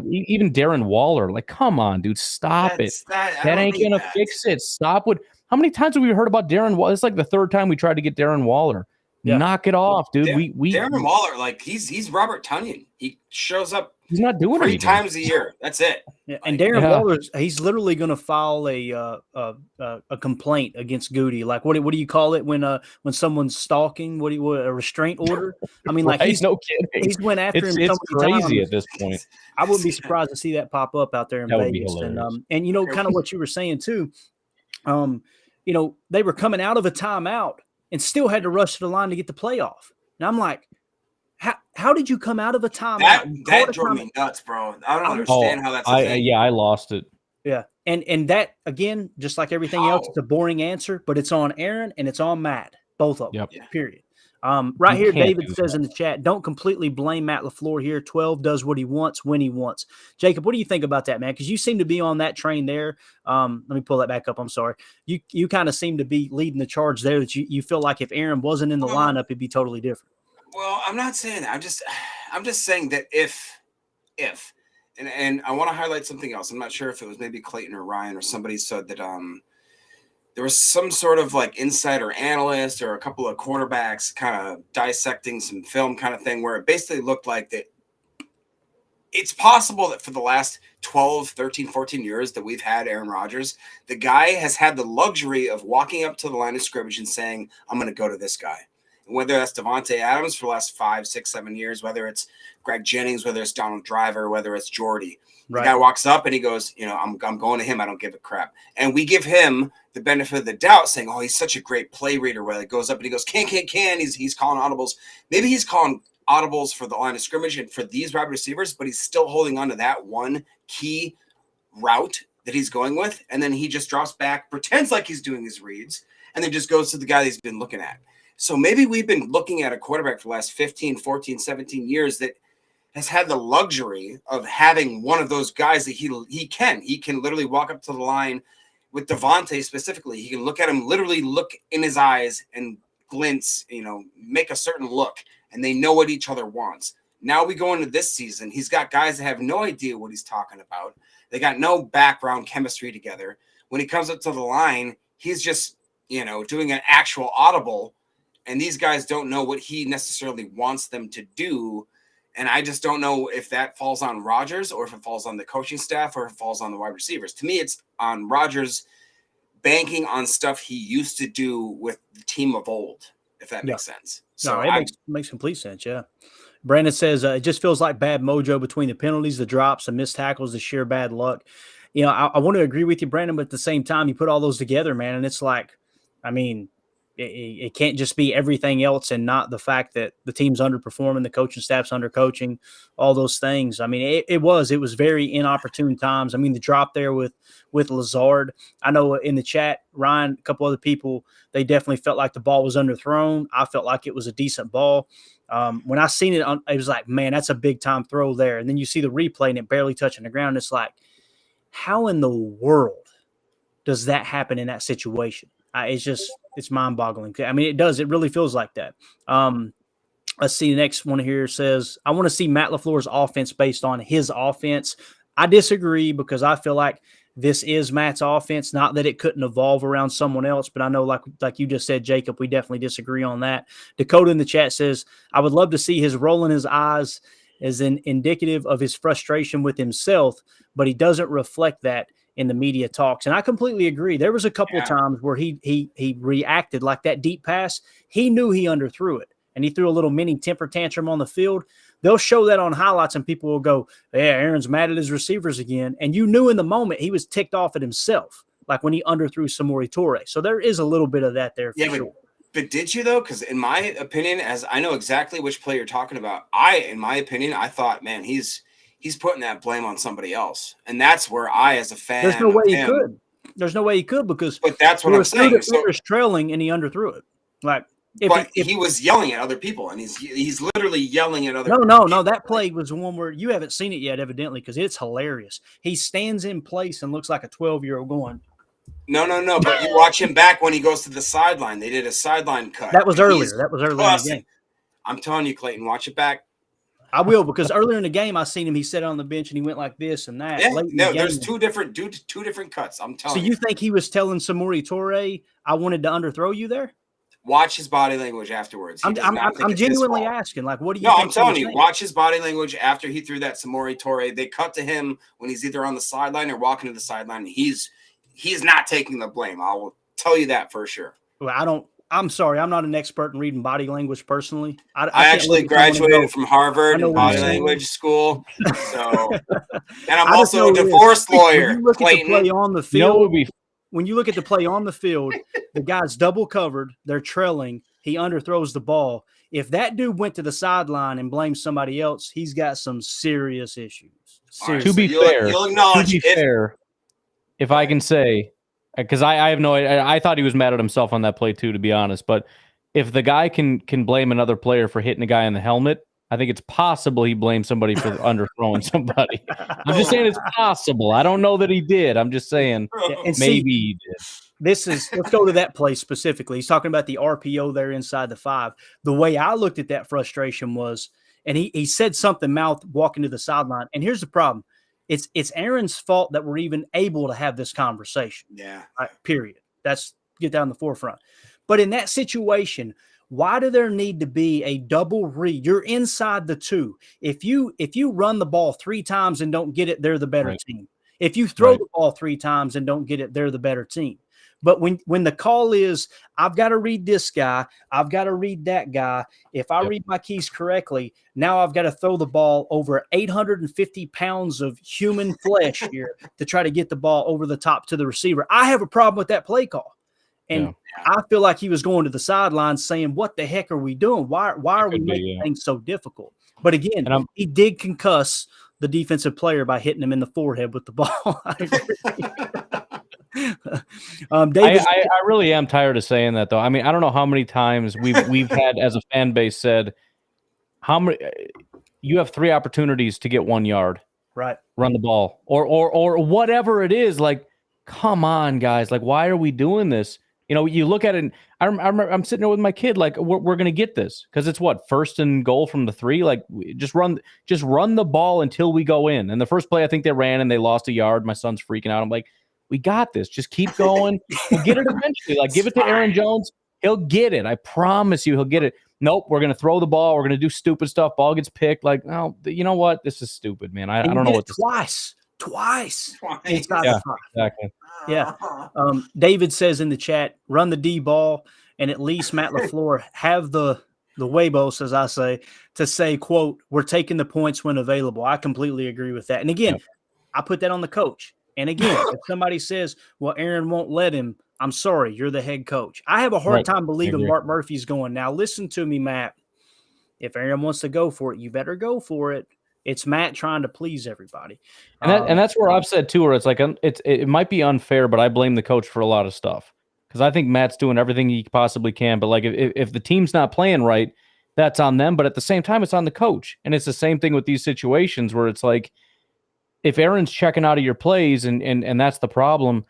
even Darren Waller. Like, come on, dude, stop it. That ain't going to fix it. Stop with how many times have we heard about Darren Waller? It's like the third time we tried to get Darren Waller. Yeah. Knock it off, dude. Darren Waller, like he's Robert Tonyan. He shows up. He's not doing 3 times a year. That's it. Yeah, and Darren Waller, he's literally going to file a complaint against Goody. Like what do you call it when someone's stalking? What a restraint order? I mean, like he's no kidding. He's went after him. It's crazy at this point. I wouldn't be surprised to see that pop up out there in Vegas. And kind of what you were saying too. They were coming out of a timeout and still had to rush to the line to get the playoff. And I'm like, how did you come out of a timeout? That drove me nuts, bro. I don't understand how that's a thing. I lost it. Yeah. And that, again, just like everything else, it's a boring answer, but it's on Aaron and it's on Matt, both of them, period. Right here, David says in the chat, don't completely blame Matt LaFleur here. 12 does what he wants when he wants. Jacob, what do you think about that, man? Because you seem to be on that train there. Let me pull that back up. I'm sorry. You kind of seem to be leading the charge there that you feel like if Aaron wasn't in the lineup, it'd be totally different. Well, I'm not saying that. I'm just saying that if and I want to highlight something else. I'm not sure if it was maybe Clayton or Ryan or somebody said that there was some sort of like insider analyst or a couple of quarterbacks kind of dissecting some film kind of thing where it basically looked like that it's possible that for the last 12, 13, 14 years that we've had Aaron Rodgers, the guy has had the luxury of walking up to the line of scrimmage and saying, I'm going to go to this guy. And whether that's Davante Adams for the last 5, 6, 7 years, whether it's Greg Jennings, whether it's Donald Driver, whether it's Jordy. Right. The guy walks up and he goes, I'm going to him. I don't give a crap. And we give him the benefit of the doubt saying, oh, he's such a great play reader where he goes up and he goes, can. He's calling audibles. Maybe he's calling audibles for the line of scrimmage and for these wide receivers, but he's still holding on to that one key route that he's going with. And then he just drops back, pretends like he's doing his reads, and then just goes to the guy that he's been looking at. So maybe we've been looking at a quarterback for the last 15, 14, 17 years that has had the luxury of having one of those guys that he can literally walk up to the line with Davante specifically. He can look at him, literally look in his eyes and glints, make a certain look, and they know what each other wants. Now we go into this season. He's got guys that have no idea what he's talking about. They got no background chemistry together. When he comes up to the line, he's just, doing an actual audible, and these guys don't know what he necessarily wants them to do. And I just don't know if that falls on Rodgers or if it falls on the coaching staff or if it falls on the wide receivers. To me, it's on Rodgers banking on stuff he used to do with the team of old, if that makes sense. So no, it makes complete sense, yeah. Brandon says, it just feels like bad mojo between the penalties, the drops, the missed tackles, the sheer bad luck. I want to agree with you, Brandon, but at the same time, you put all those together, man, and it's like, I mean, it can't just be everything else and not the fact that the team's underperforming, the coaching staff's undercoaching, all those things. I mean, it was very inopportune times. I mean, the drop there with Lazard. I know in the chat, Ryan, a couple other people, they definitely felt like the ball was underthrown. I felt like it was a decent ball. When I seen it, it was like, man, that's a big time throw there. And then you see the replay and it barely touching the ground. It's like, how in the world does that happen in that situation? It's mind boggling. I mean, it does. It really feels like that. Let's see. The next one here says, I want to see Matt LaFleur's offense based on his offense. I disagree because I feel like this is Matt's offense. Not that it couldn't evolve around someone else, but I know like you just said, Jacob, we definitely disagree on that. Dakota in the chat says, I would love to see his roll in his eyes as indicative of his frustration with himself, but he doesn't reflect that in the media talks. And I completely agree. There was a couple of times where he reacted like that deep pass. He knew he underthrew it, and he threw a little mini temper tantrum on the field. They'll show that on highlights, and people will go, yeah, Aaron's mad at his receivers again. And you knew in the moment he was ticked off at himself, like when he underthrew Samori Toure. So there is a little bit of that there for sure. But did you, though? Because in my opinion, as I know exactly which play you're talking about, in my opinion, I thought, man, he's putting that blame on somebody else. And that's where I, as a fan, there's no way he could. There's no way he could because but that's what I'm saying. So, was trailing and he underthrew it. Like, if he was yelling at other people, and he's literally yelling at other. No. That play was the one where you haven't seen it yet, evidently, because it's hilarious. He stands in place and looks like a 12-year-old going. No. But you watch him back when he goes to the sideline. They did a sideline cut. That was earlier. That was earlier in the game. I'm telling you, Clayton, watch it back. I will, because earlier in the game, I seen him. He sat on the bench and he went like this and that. Yeah, there's two different cuts. I'm telling you. So you think he was telling Samori Toure, I wanted to underthrow you there? Watch his body language afterwards. I'm genuinely asking, like, what do you? No, I'm telling you, watch his body language after he threw that Samori Toure. They cut to him when he's either on the sideline or walking to the sideline. He's not taking the blame. I will tell you that for sure. Well, I'm sorry. I'm not an expert in reading body language personally. I actually graduated from Harvard in body language school. So, and I'm also a divorce lawyer. When you look at the play on the field, when you look at the play on the field, the guy's double covered. They're trailing. He underthrows the ball. If that dude went to the sideline and blamed somebody else, he's got some serious issues. To be fair, if I can say, because I have no idea. I thought he was mad at himself on that play too, to be honest. But if the guy can blame another player for hitting a guy in the helmet, I think it's possible he blamed somebody for underthrowing somebody. I'm just saying it's possible. I don't know that he did. I'm just saying maybe he did. Let's go to that play specifically. He's talking about the RPO there inside the 5. The way I looked at that frustration was, and he said something mouth walking to the sideline. And here's the problem. It's Aaron's fault that we're even able to have this conversation. Yeah. Right, period. That's get down the forefront. But in that situation, why do there need to be a double read? You're inside the 2. If you run the ball 3 times and don't get it, they're the better team. If you throw the ball 3 times and don't get it, they're the better team. But when the call is, I've got to read this guy, I've got to read that guy. If I read my keys correctly, now I've got to throw the ball over 850 pounds of human flesh here to try to get the ball over the top to the receiver. I have a problem with that play call. And I feel like he was going to the sidelines saying, what the heck are we doing? Why are we making things so difficult? But again, he did concuss the defensive player by hitting him in the forehead with the ball. I really am tired of saying that, though. I mean, I don't know how many times we've had as a fan base said, how many you have 3 opportunities to get 1 yard, right? Run the ball or whatever it is. Like, come on, guys! Like, why are we doing this? You know, you look at it, and I'm sitting there with my kid, like, we're going to get this because it's what, 1st and goal from the 3. Like, just run the ball until we go in. And the first play, I think they ran and they lost a yard. My son's freaking out. I'm like, we got this. Just keep going. We'll get it eventually. Like, give it to Aaron Jones. He'll get it. I promise you, he'll get it. Nope, we're going to throw the ball. We're going to do stupid stuff. Ball gets picked. Like, no, you know what? This is stupid, man. I don't know what this is. Twice. Inside yeah, the 5. exactly. Yeah. David says in the chat, run the D ball, and at least Matt LaFleur have the huevos, as I say, to say, quote, we're taking the points when available. I completely agree with that. And again, I put that on the coach. And again, if somebody says, well, Aaron won't let him, I'm sorry, you're the head coach. I have a hard time believing Bart Murphy's going, now listen to me, Matt. If Aaron wants to go for it, you better go for it. It's Matt trying to please everybody. And that's where I've said too, where it's like, it might be unfair, but I blame the coach for a lot of stuff. Because I think Matt's doing everything he possibly can. But like, if the team's not playing right, that's on them. But at the same time, it's on the coach. And it's the same thing with these situations where it's like, if Aaron's checking out of your plays and that's the problem,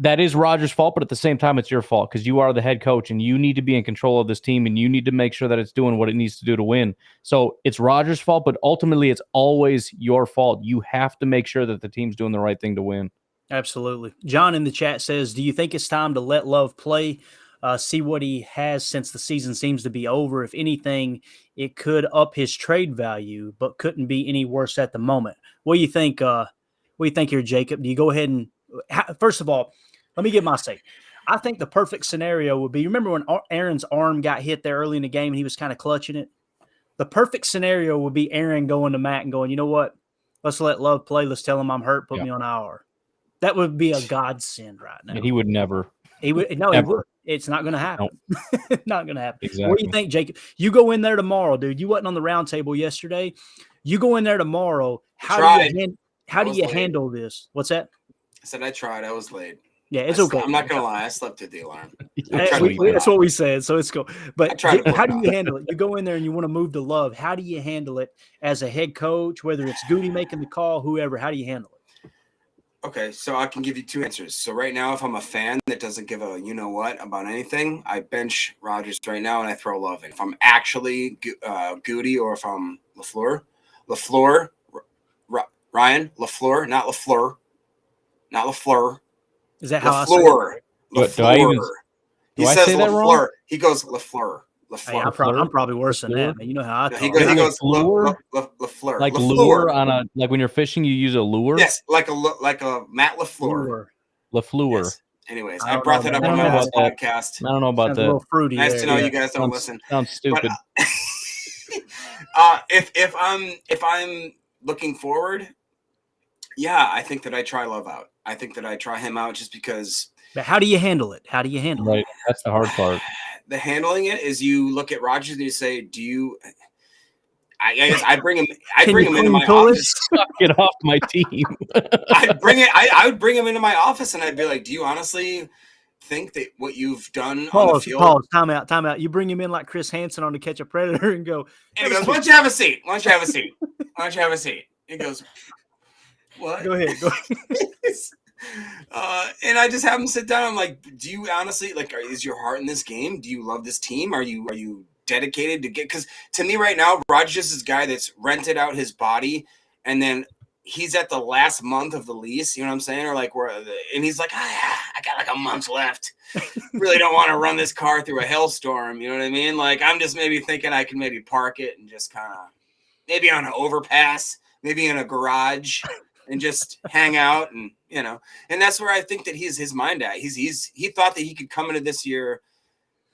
that is Rodgers' fault, but at the same time, it's your fault because you are the head coach and you need to be in control of this team and you need to make sure that it's doing what it needs to do to win. So it's Rodgers' fault, but ultimately it's always your fault. You have to make sure that the team's doing the right thing to win. Absolutely. John in the chat says, do you think it's time to let Love play, see what he has since the season seems to be over? If anything, it could up his trade value, but couldn't be any worse at the moment. What do you think? What do you think here, Jacob? Do you go ahead and first of all, let me get my say. I think the perfect scenario would be, remember when Aaron's arm got hit there early in the game and he was kind of clutching it? The perfect scenario would be Aaron going to Matt and going, you know what? Let's let Love play. Let's tell him I'm hurt. Put me on IR. That would be a godsend right now. And he would never. He would. No, he would. It's not going to happen. Nope. Not going to happen. Exactly. What do you think, Jacob? You go in there tomorrow, dude. You wasn't on the round table yesterday. You go in there tomorrow. How do you handle this? What's that? I said I tried. I was late. Yeah, it's okay. I'm not gonna lie. I slept through the alarm. That's what we said, so it's cool. But how do you handle it? You go in there and you want to move to Love. How do you handle it as a head coach? Whether it's Goody making the call, whoever. How do you handle it? Okay, so I can give you 2 answers. So right now, if I'm a fan that doesn't give a you know what about anything, I bench Rodgers right now and I throw Love in. If I'm actually Goody or if I'm LaFleur, Ryan LaFleur, not LaFleur. Is that how LaFleur? LaFleur. Do I say that wrong? He goes LaFleur. Hey, I'm probably worse than that, man. You know how I talk. He goes LaFleur. Like LaFleur. lure on a, like when you're fishing, you use a lure. Yes, like a Matt LaFleur. LaFleur. Yes. Anyways, I brought that up on my last podcast. I don't know about Sounds that. a little fruity. Nice to know you guys don't listen. Sounds stupid. But, if I'm looking forward, yeah, I think that I try Love out. I think that I try him out just because. But how do you handle it? How do you handle Right, it? that's the hard part. The handling it is you look at Rodgers and you say, "Do you?" I guess I bring him. I bring him into my office. Get off my team. I would bring him into my office and I'd be like, "Do you honestly think that what you've done on the field?" Pause. Time out. You bring him in like Chris Hansen on To Catch a Predator and go. And he goes, "Why don't you have a seat? Why don't you have a seat? Why don't you have a seat?" He goes, "What?" Go ahead. And I just have him sit down. I'm like, "Do you honestly is your heart in this game? Do you love this team? Are you dedicated to get?" Because to me right now, Rodgers is this guy that's rented out his body, and then he's at the last month of the lease. You know what I'm saying? Or and he's like, I got like a month left. Really don't want to run this car through a hailstorm. You know what I mean? Like I'm just maybe thinking I can maybe park it and just kind of maybe on an overpass, maybe in a garage. And just hang out, and and that's where I think that his mind at. He thought that he could come into this year,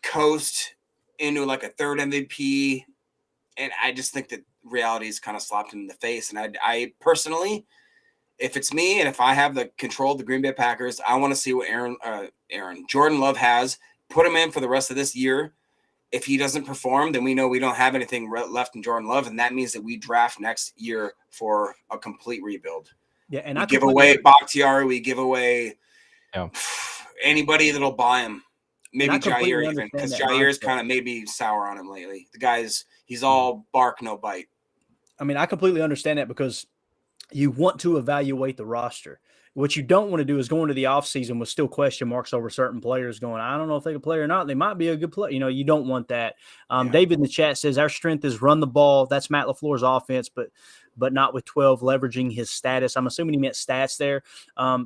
coast into like a third MVP, and I just think that reality has kind of slapped him in the face. And I personally, if it's me and if I have the control of the Green Bay Packers, I want to see what Jordan Love has. Put him in for the rest of this year. If he doesn't perform, then we know we don't have anything left in Jordan Love, and that means that we draft next year for a complete rebuild. Yeah, and we give away Bakhtiari. We give away anybody that'll buy him. Maybe Jair even, because Jair's kind of maybe sour on him lately. The he's all bark, no bite. I mean, I completely understand that because you want to evaluate the roster. What you don't want to do is go into the offseason with still question marks over certain players going, I don't know if they can play or not. They might be a good player. You don't want that. David in the chat says our strength is run the ball. That's Matt LaFleur's offense, but not with 12 leveraging his status. I'm assuming he meant stats there.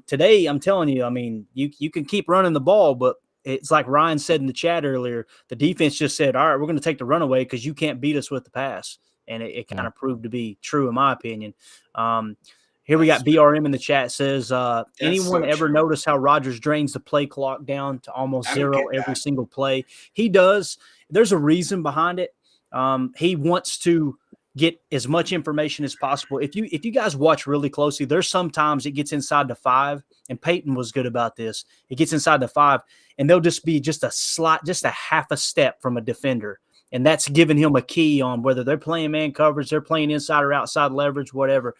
Today, I'm telling you, I mean, you can keep running the ball, but it's like Ryan said in the chat earlier, the defense just said, all right, we're going to take the runaway because you can't beat us with the pass. And it kind of proved to be true, in my opinion. Here we got BRM in the chat says, anyone ever notice how Rodgers drains the play clock down to almost zero every single play? He does. There's a reason behind it. He wants to get as much information as possible. If you guys watch really closely, there's sometimes it gets inside the 5, and Peyton was good about this. It gets inside the 5, and they'll just be just a half a step from a defender. And that's giving him a key on whether they're playing man coverage, they're playing inside or outside leverage, whatever.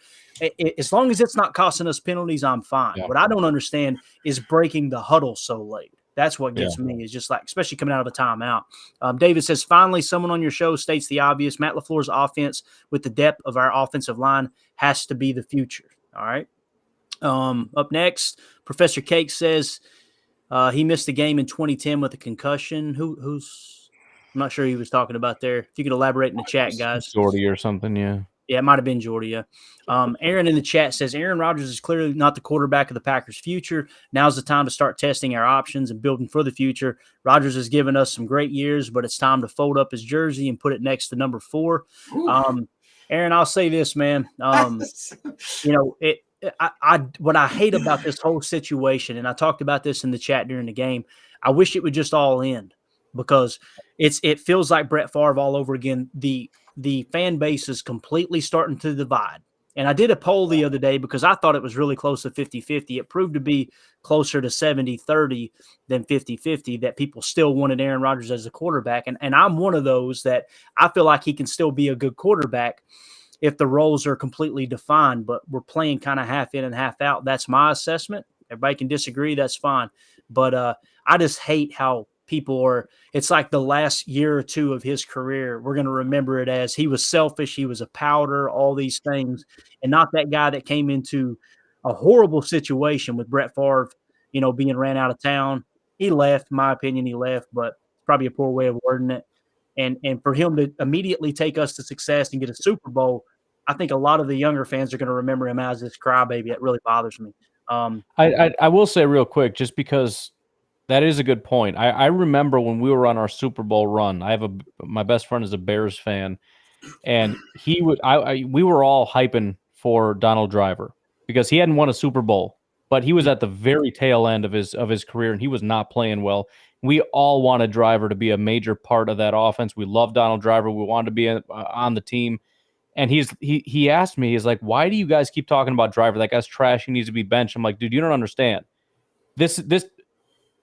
As long as it's not costing us penalties, I'm fine. Yeah. What I don't understand is breaking the huddle so late. That's what gets me, is just like, especially coming out of a timeout. David says, finally, someone on your show states the obvious. Matt LaFleur's offense with the depth of our offensive line has to be the future. All right. Up next, Professor Cake says he missed the game in 2010 with a concussion. Who's – I'm not sure he was talking about there. If you could elaborate in the chat, guys. Jordy or something, yeah. Yeah, it might have been Jordy, yeah. Aaron in the chat says, Aaron Rodgers is clearly not the quarterback of the Packers' future. Now's the time to start testing our options and building for the future. Rodgers has given us some great years, but it's time to fold up his jersey and put it next to number 4. Aaron, I'll say this, man. What I hate about this whole situation, and I talked about this in the chat during the game, I wish it would just all end, because it feels like Brett Favre all over again. The fan base is completely starting to divide. And I did a poll the other day because I thought it was really close to 50-50. It proved to be closer to 70-30 than 50-50, that people still wanted Aaron Rodgers as a quarterback. And I'm one of those that I feel like he can still be a good quarterback if the roles are completely defined, but we're playing kind of half in and half out. That's my assessment. Everybody can disagree. That's fine. But I just hate how people are, it's like the last year or two of his career, we're going to remember it as he was selfish, he was a powder, all these things, and not that guy that came into a horrible situation with Brett Favre, being ran out of town. He left, in my opinion, but it's probably a poor way of wording it. And for him to immediately take us to success and get a Super Bowl, I think a lot of the younger fans are going to remember him as this crybaby. It really bothers me. I will say real quick, just because that is a good point. I remember when we were on our Super Bowl run. My best friend is a Bears fan, and we were all hyping for Donald Driver because he hadn't won a Super Bowl, but he was at the very tail end of his career, and he was not playing well. We all wanted Driver to be a major part of that offense. We loved Donald Driver. We wanted to be on the team. And he asked me, he's like, why do you guys keep talking about Driver? That guy's trash. He needs to be benched. I'm like, dude, you don't understand.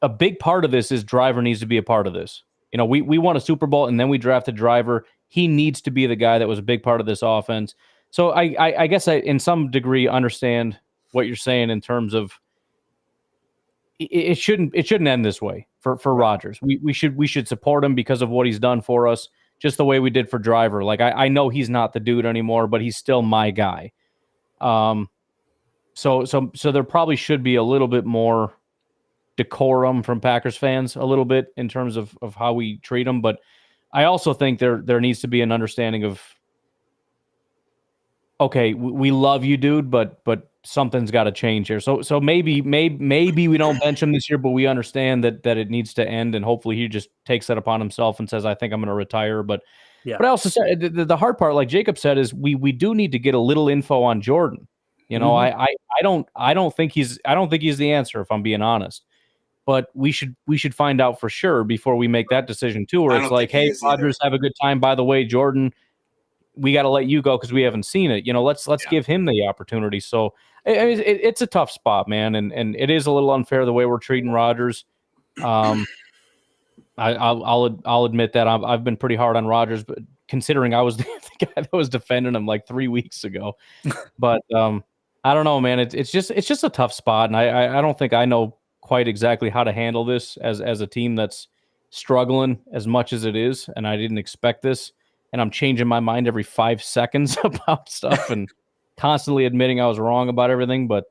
A big part of this is Driver needs to be a part of this. We won a Super Bowl and then we drafted Driver. He needs to be the guy that was a big part of this offense. So I guess I, in some degree, understand what you're saying in terms of it shouldn't end this way for Rodgers. We should support him because of what he's done for us, just the way we did for Driver. Like I know he's not the dude anymore, but he's still my guy. So there probably should be a little bit more decorum from Packers fans, a little bit, in terms of how we treat them. But I also think there needs to be an understanding of, okay, we love you, dude, but something's got to change here. So maybe we don't bench him this year, but we understand that it needs to end, and hopefully he just takes that upon himself and says, I think I'm going to retire. But I also said the hard part, like Jacob said, is we do need to get a little info on Jordan. I don't think he's the answer, if I'm being honest. But we should find out for sure before we make that decision too. Where it's like, hey, Rodgers, have a good time. By the way, Jordan, we got to let you go because we haven't seen it. Let's give him the opportunity. So it's a tough spot, man, and it is a little unfair the way we're treating Rodgers. I'll admit that I've been pretty hard on Rodgers, but considering I was the guy that was defending him like 3 weeks ago. But I don't know, man. It's just a tough spot, and I don't think I know quite exactly how to handle this as a team that's struggling as much as it is, and I didn't expect this, and I'm changing my mind every 5 seconds about stuff and constantly admitting I was wrong about everything. But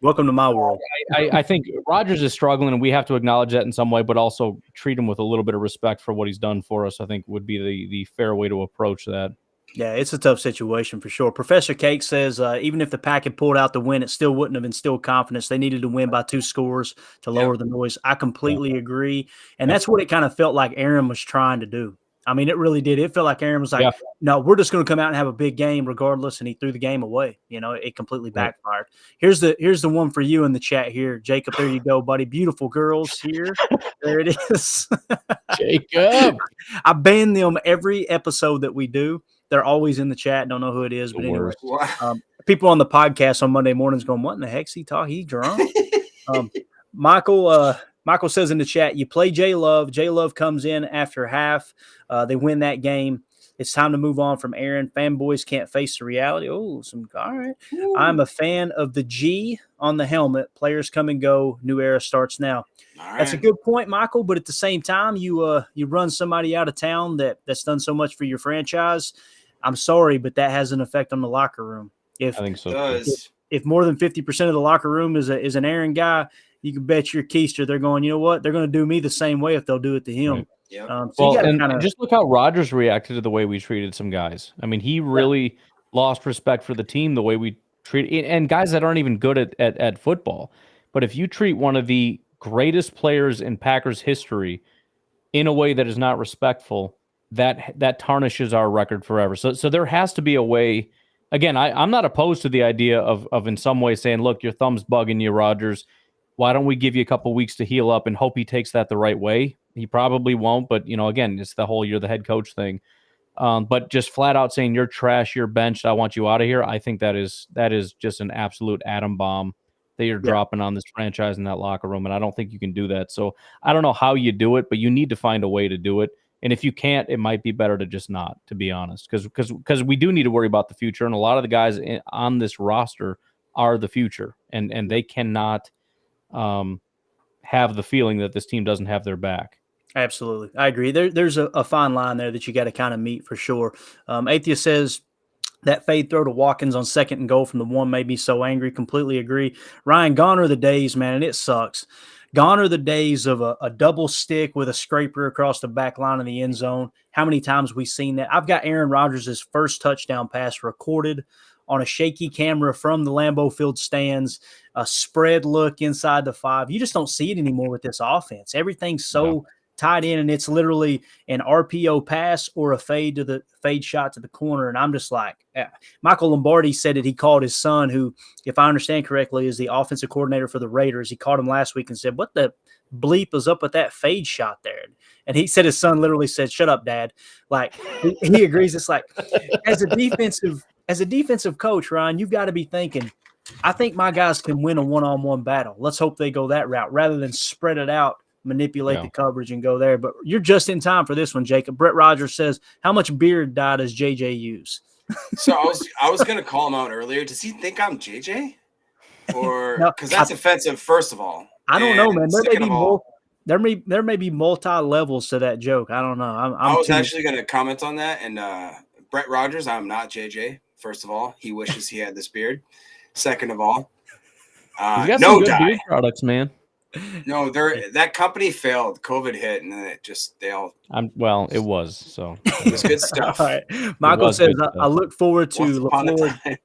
Welcome to my world. I think Rodgers is struggling, and we have to acknowledge that in some way, but also treat him with a little bit of respect for what he's done for us. I think would be the fair way to approach that. Yeah, it's a tough situation for sure. Professor Cake says even if the Pack had pulled out the win, it still wouldn't have instilled confidence. They needed to win by 2 scores to lower the noise. I completely agree. And that's what it kind of felt like Aaron was trying to do. I mean, it really did. It felt like Aaron was like, no, we're just going to come out and have a big game regardless. And he threw the game away. You know, it completely backfired. Here's the one for you in the chat here. Jacob, there you go, buddy. Beautiful girls here. There it is. Jacob. I ban them every episode that we do. They're always in the chat. Don't know who it is. But anyway, people on the podcast on Monday mornings going, what in the heck's he talking? He drunk? Michael says in the chat, you play J Love. J Love comes in after half. They win that game. It's time to move on from Aaron. Fanboys can't face the reality. Oh, all right. Ooh. I'm a fan of the G on the helmet. Players come and go. New era starts now. Right. That's a good point, Michael. But at the same time, you run somebody out of town that's done so much for your franchise. I'm sorry, but that has an effect on the locker room. I think so. If more than 50% of the locker room is an Aaron guy, you can bet your keister they're going, you know what? They're going to do me the same way if they'll do it to him. Right. Yep. And just look how Rodgers reacted to the way we treated some guys. I mean, he really lost respect for the team the way we treat and guys that aren't even good at football. But if you treat one of the greatest players in Packers history in a way that is not respectful, that tarnishes our record forever. So there has to be a way. Again, I'm not opposed to the idea of in some way saying, look, your thumb's bugging you, Rodgers. Why don't we give you a couple weeks to heal up and hope he takes that the right way? He probably won't, but, again, it's the whole you're the head coach thing. But just flat out saying you're trash, you're benched, I want you out of here, I think that is just an absolute atom bomb that you're dropping on this franchise in that locker room, and I don't think you can do that. So I don't know how you do it, but you need to find a way to do it. And if you can't, it might be better to just not, to be honest, because we do need to worry about the future, and a lot of the guys on this roster are the future, and they cannot have the feeling that this team doesn't have their back. Absolutely. I agree. There's a fine line there that you got to kind of meet for sure. Atheist says that fade throw to Watkins on 2nd and goal from the 1 made me so angry. Completely agree. Ryan, gone are the days, man, and it sucks. Gone are the days of a double stick with a scraper across the back line of the end zone. How many times we've seen that? I've got Aaron Rodgers' first touchdown pass recorded on a shaky camera from the Lambeau Field stands, a spread look inside the 5. You just don't see it anymore with this offense. Everything's so tied in, and it's literally an RPO pass or a fade shot to the corner. And I'm just like, Michael Lombardi said that he called his son, who, if I understand correctly, is the offensive coordinator for the Raiders. He called him last week and said, what the bleep is up with that fade shot there? And he said his son literally said, shut up, Dad. Like, he agrees. It's like, as a defensive coach, Ryan, you've got to be thinking, I think my guys can win a one-on-one battle. Let's hope they go that route rather than spread it out, manipulate the coverage, and go there. But you're just in time for this one, Jacob. Brett Rogers says, how much beard dye does JJ use? So I was going to call him out earlier. Does he think I'm JJ? Or because that's offensive, first of all. I don't know, man. There may be multi-levels to that joke. I don't know. I was actually going to comment on that. And Brett Rogers, I'm not JJ. First of all, he wishes he had this beard. Second of all, you got some good beard products, man. No, that company failed. COVID hit, and then it was so. It was good stuff. All right. Michael says, I look forward to LaFleur.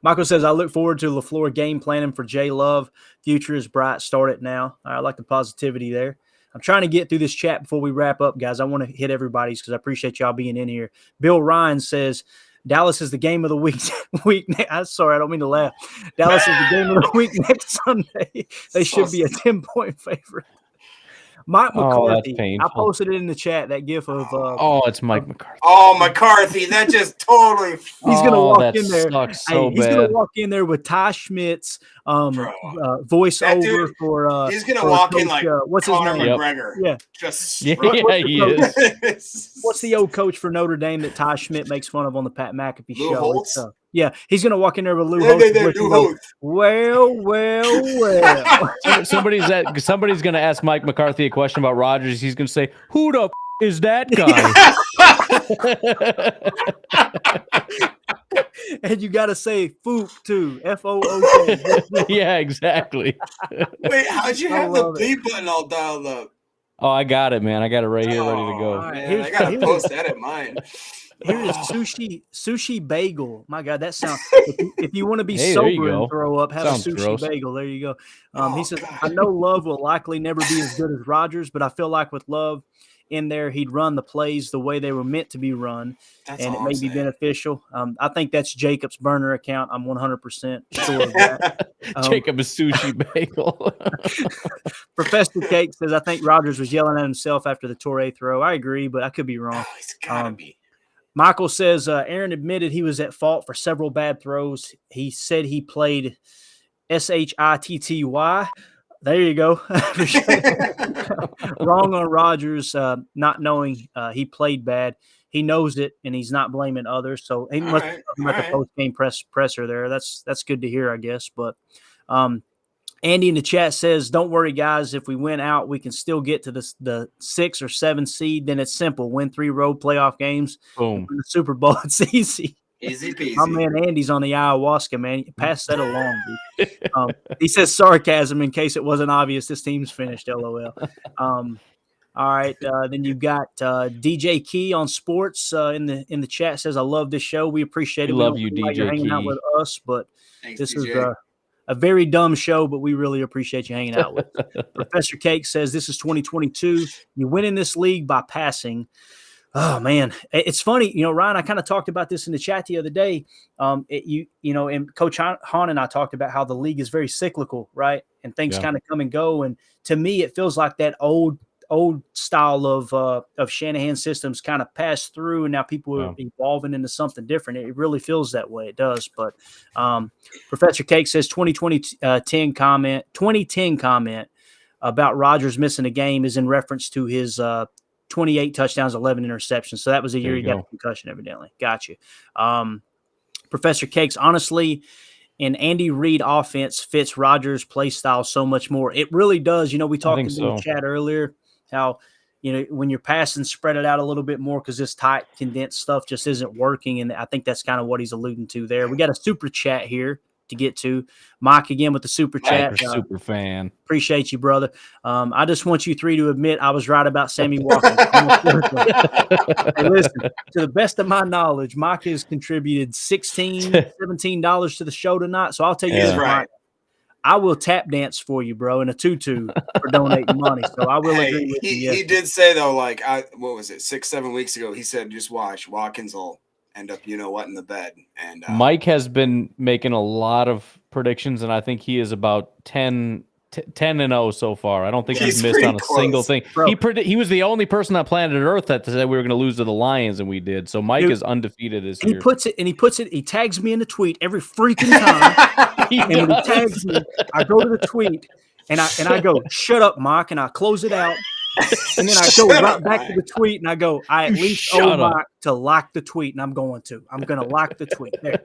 Michael says, I look forward to LaFleur game planning for J Love. Future is bright. Start it now. I like the positivity there. I'm trying to get through this chat before we wrap up, guys. I want to hit everybody's because I appreciate y'all being in here. Bill Ryan says, Dallas is the game of the week. I'm sorry, I don't mean to laugh. Dallas is the game of the week next Sunday. They should be a 10-point favorite. Mike McCarthy. I posted it in the chat, that gif of it's Mike McCarthy. Oh, McCarthy. That just totally he's gonna walk in there. He's gonna walk in there with Ty Schmidt's voiceover for he's gonna walk in like what's Conor his name? McGregor. Yeah. He is. What's the old coach for Notre Dame that Ty Schmidt makes fun of on the Pat McAfee Lou show? Holtz? Yeah, he's going to walk in there with Lou Holtz. Well. Somebody's going to ask Mike McCarthy a question about Rodgers. He's going to say, who the is that guy? And you got to say Fook too. FOOK. Yeah, exactly. Wait, how'd you I have the love it. bleep button all dialed up? Oh, I got it, man. I got it right here, ready to Oh, go. All right, man, here's- I gotta here's- post that at mine. Here is sushi bagel. My God, that sounds. If you want to be Hey, there you sober go. and throw up, have Sounds a sushi gross. bagel. There you go. He Oh, says, God. "I know Love will likely never be as good as Rodgers, but I feel like with Love in there, he'd run the plays the way they were meant to be run, That's and all it I'm may be saying. beneficial." I think that's Jacob's burner account. I'm 100% sure of that. Jacob is sushi bagel. Professor Cake says, "I think Rodgers was yelling at himself after the Torre throw." I agree, but I could be wrong. Oh, he's gotta be. Michael says Aaron admitted he was at fault for several bad throws. He said he played SHITTY. There you go. Wrong on Rodgers, not knowing he played bad. He knows it, and he's not blaming others. So he must right, have talking about the all right. post-game presser there. That's good to hear, I guess. But Andy in the chat says, "Don't worry, guys. If we win out, we can still get to the 6 or 7 seed. Then it's simple: win 3 road playoff games, Boom. win the Super Bowl. It's easy." Easy peasy. My man Andy's on the ayahuasca, man. Pass that along, dude. He says sarcasm in case it wasn't obvious. This team's finished. LOL. All right. Then you've got DJ Key on sports in the chat says, "I love this show. We appreciate it. We We love don't you, feel like you're DJ hanging out Key. with us, but Thanks, this DJ. is a very dumb show, but we really appreciate you hanging out with us." Professor Cake says, "This is 2022. You win in this league by passing." Oh man, it's funny, Ryan. I kind of talked about this in the chat the other day. And Coach Hahn and I talked about how the league is very cyclical, right? And things Yeah. kind of come and go. And to me, it feels like that old style of Shanahan systems kind of passed through, and now people are evolving into something different. It really feels that way. It does. But Professor Cake says 2010 comment about Rodgers missing a game is in reference to his 28 touchdowns, 11 interceptions. So that was a year he got a concussion, evidently. Got you. Professor Cakes, honestly, an Andy Reid offense fits Rodgers' play style so much more. It really does. We talked in the chat earlier how, when you're passing, spread it out a little bit more because this tight, condensed stuff just isn't working. And I think that's kind of what he's alluding to there. We got a super chat here to get to. Mike again with the super chat. Super fan. Appreciate you, brother. I just want you 3 to admit I was right about Sammy Watkins. Hey, listen, to the best of my knowledge, Mike has contributed $16, $17 to the show tonight. So I'll tell you this, right. Mike, I will tap dance for you, bro, in a tutu for donating money. So I will agree with you. He did say though, like what was it, 6-7 weeks ago? He said, "Just watch, Watkins will end up, in the bed." And Mike has been making a lot of predictions, and I think he is about 10-0 so far. I don't think he's missed on a single thing. Bro. He was the only person on planet Earth that said we were going to lose to the Lions, and we did. So Mike is undefeated this year. He tags me in the tweet every freaking time. And when he tags me, I go to the tweet and I go, "Shut up, Mike," and I close it out. And then I go right back to the tweet and I go, "I at least owe Mike to like the tweet," and I'm going to like the tweet there.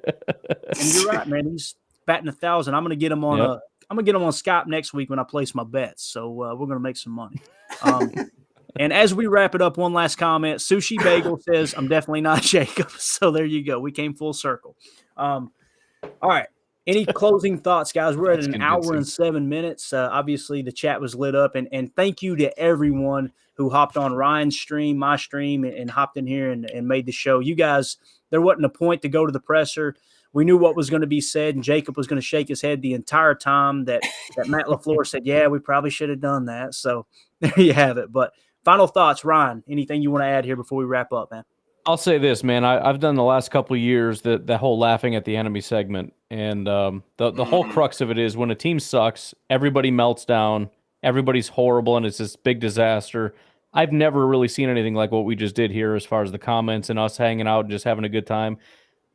And you're right, man. He's batting 1,000. I'm gonna get him on I'm gonna get him on Skype next week when I place my bets. So we're gonna make some money. And as we wrap it up, one last comment. Sushi Bagel says, "I'm definitely not Jacob." So there you go. We came full circle. All right. Any closing thoughts, guys? We're at an hour and 7 minutes. Obviously, the chat was lit up. And thank you to everyone who hopped on Ryan's stream, my stream, and hopped in here and made the show. You guys, there wasn't a point to go to the presser. We knew what was going to be said, and Jacob was going to shake his head the entire time that Matt LaFleur said, "Yeah, we probably should have done that." So there you have it. But final thoughts, Ryan, anything you want to add here before we wrap up, man? I'll say this, man. I've done the last couple of years the whole laughing at the enemy segment, and the whole crux of it is when a team sucks, everybody melts down, everybody's horrible, and it's this big disaster. I've never really seen anything like what we just did here, as far as the comments and us hanging out and just having a good time.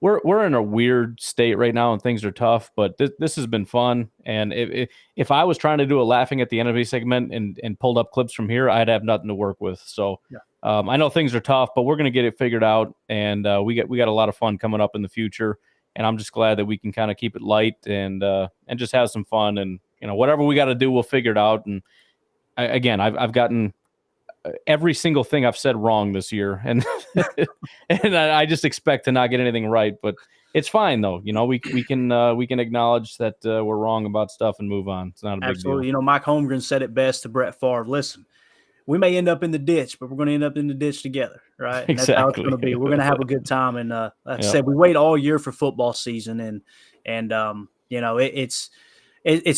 We're in a weird state right now, and things are tough, but this has been fun. And if I was trying to do a laughing at the enemy segment and pulled up clips from here, I'd have nothing to work with. So. Yeah. I know things are tough, but we're going to get it figured out, and we got a lot of fun coming up in the future. And I'm just glad that we can kind of keep it light and just have some fun. And whatever we got to do, we'll figure it out. And I've gotten every single thing I've said wrong this year, and and I just expect to not get anything right. But it's fine though. You know, we can acknowledge that we're wrong about stuff and move on. It's not a big Absolutely. deal. You know, Mike Holmgren said it best to Brett Favre. Listen, we may end up in the ditch, but we're going to end up in the ditch together, right? And that's how it's going to be. We're going to have a good time. And like I said, we wait all year for football season, and you know, it's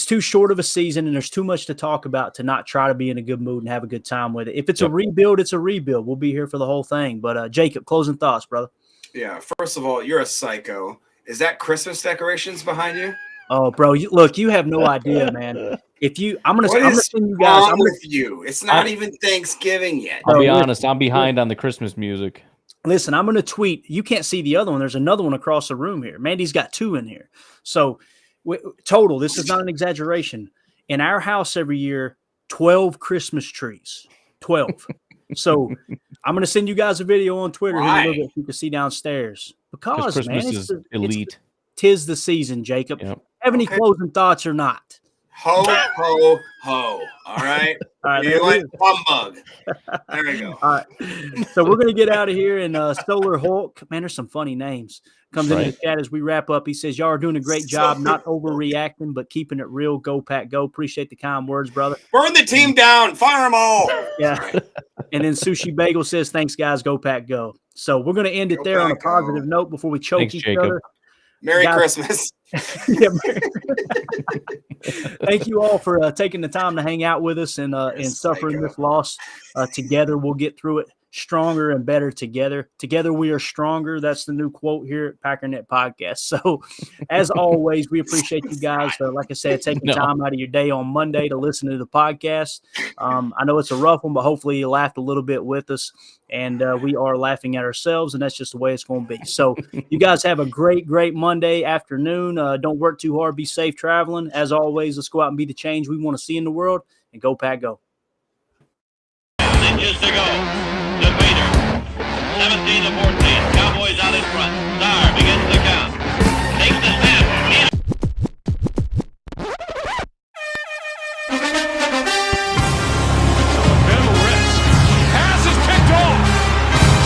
too short of a season, and there's too much to talk about to not try to be in a good mood and have a good time with it. If it's a rebuild, it's a rebuild. We'll be here for the whole thing. But Jacob, closing thoughts, brother. Yeah. First of all, you're a psycho. Is that Christmas decorations behind you? Oh, bro, look, you have no idea, man. I'm gonna send you guys. I'm with you. It's not even Thanksgiving yet. I'll be honest. I'm behind on the Christmas music. Listen, I'm going to tweet. You can't see the other one. There's another one across the room here. Mandy's got 2 in here. So total, this is not an exaggeration. In our house every year, 12 Christmas trees. 12. So I'm going to send you guys a video on Twitter here a little bit so you can see downstairs. Because Christmas man, is elite. Tis the season, Jacob. Yep. Have any closing thoughts or not? Ho, ho, ho. All right. All right. You like humbug. There we go. All right. So we're going to get out of here. And Solar Hulk, man, there's some funny names. Comes into the chat as we wrap up. He says, y'all are doing a great job, not overreacting, but keeping it real. Go, Pack, go. Appreciate the kind words, brother. Burn the team down. Fire them all. Yeah. And then Sushi Bagel says, thanks, guys. Go, Pack, go. So we're going to end it there on a positive note before we choke each other. Merry Christmas. Thank you all for taking the time to hang out with us and suffering this loss together. We'll get through it stronger and better together. Together we are stronger. That's the new quote here at Packernet Podcast. So as always, we appreciate you guys. Like I said, taking time out of your day on Monday to listen to the podcast. I know it's a rough one, but hopefully you laughed a little bit with us. And we are laughing at ourselves, and that's just the way it's going to be. So you guys have a great, great Monday afternoon. Don't work too hard. Be safe traveling. As always, let's go out and be the change we want to see in the world. And go, Pack, go. Inches to go. Debater. 17 to 14. Cowboys out in front. Star begins the count. Takes the snap. Middle risk. Pass is picked off.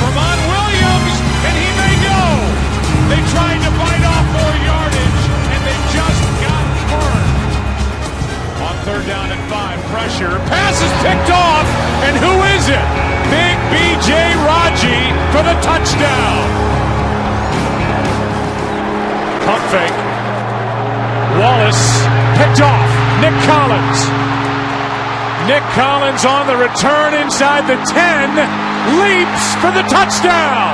Tramon Williams, and he may go. They tried to bite off more yardage, and they just got burned. On 3rd down and 5, pressure. Pass is picked off, and who is it? Big B.J. Raji for the touchdown. Pump fake. Wallace picked off. Nick Collins. Nick Collins on the return inside the 10. Leaps for the touchdown.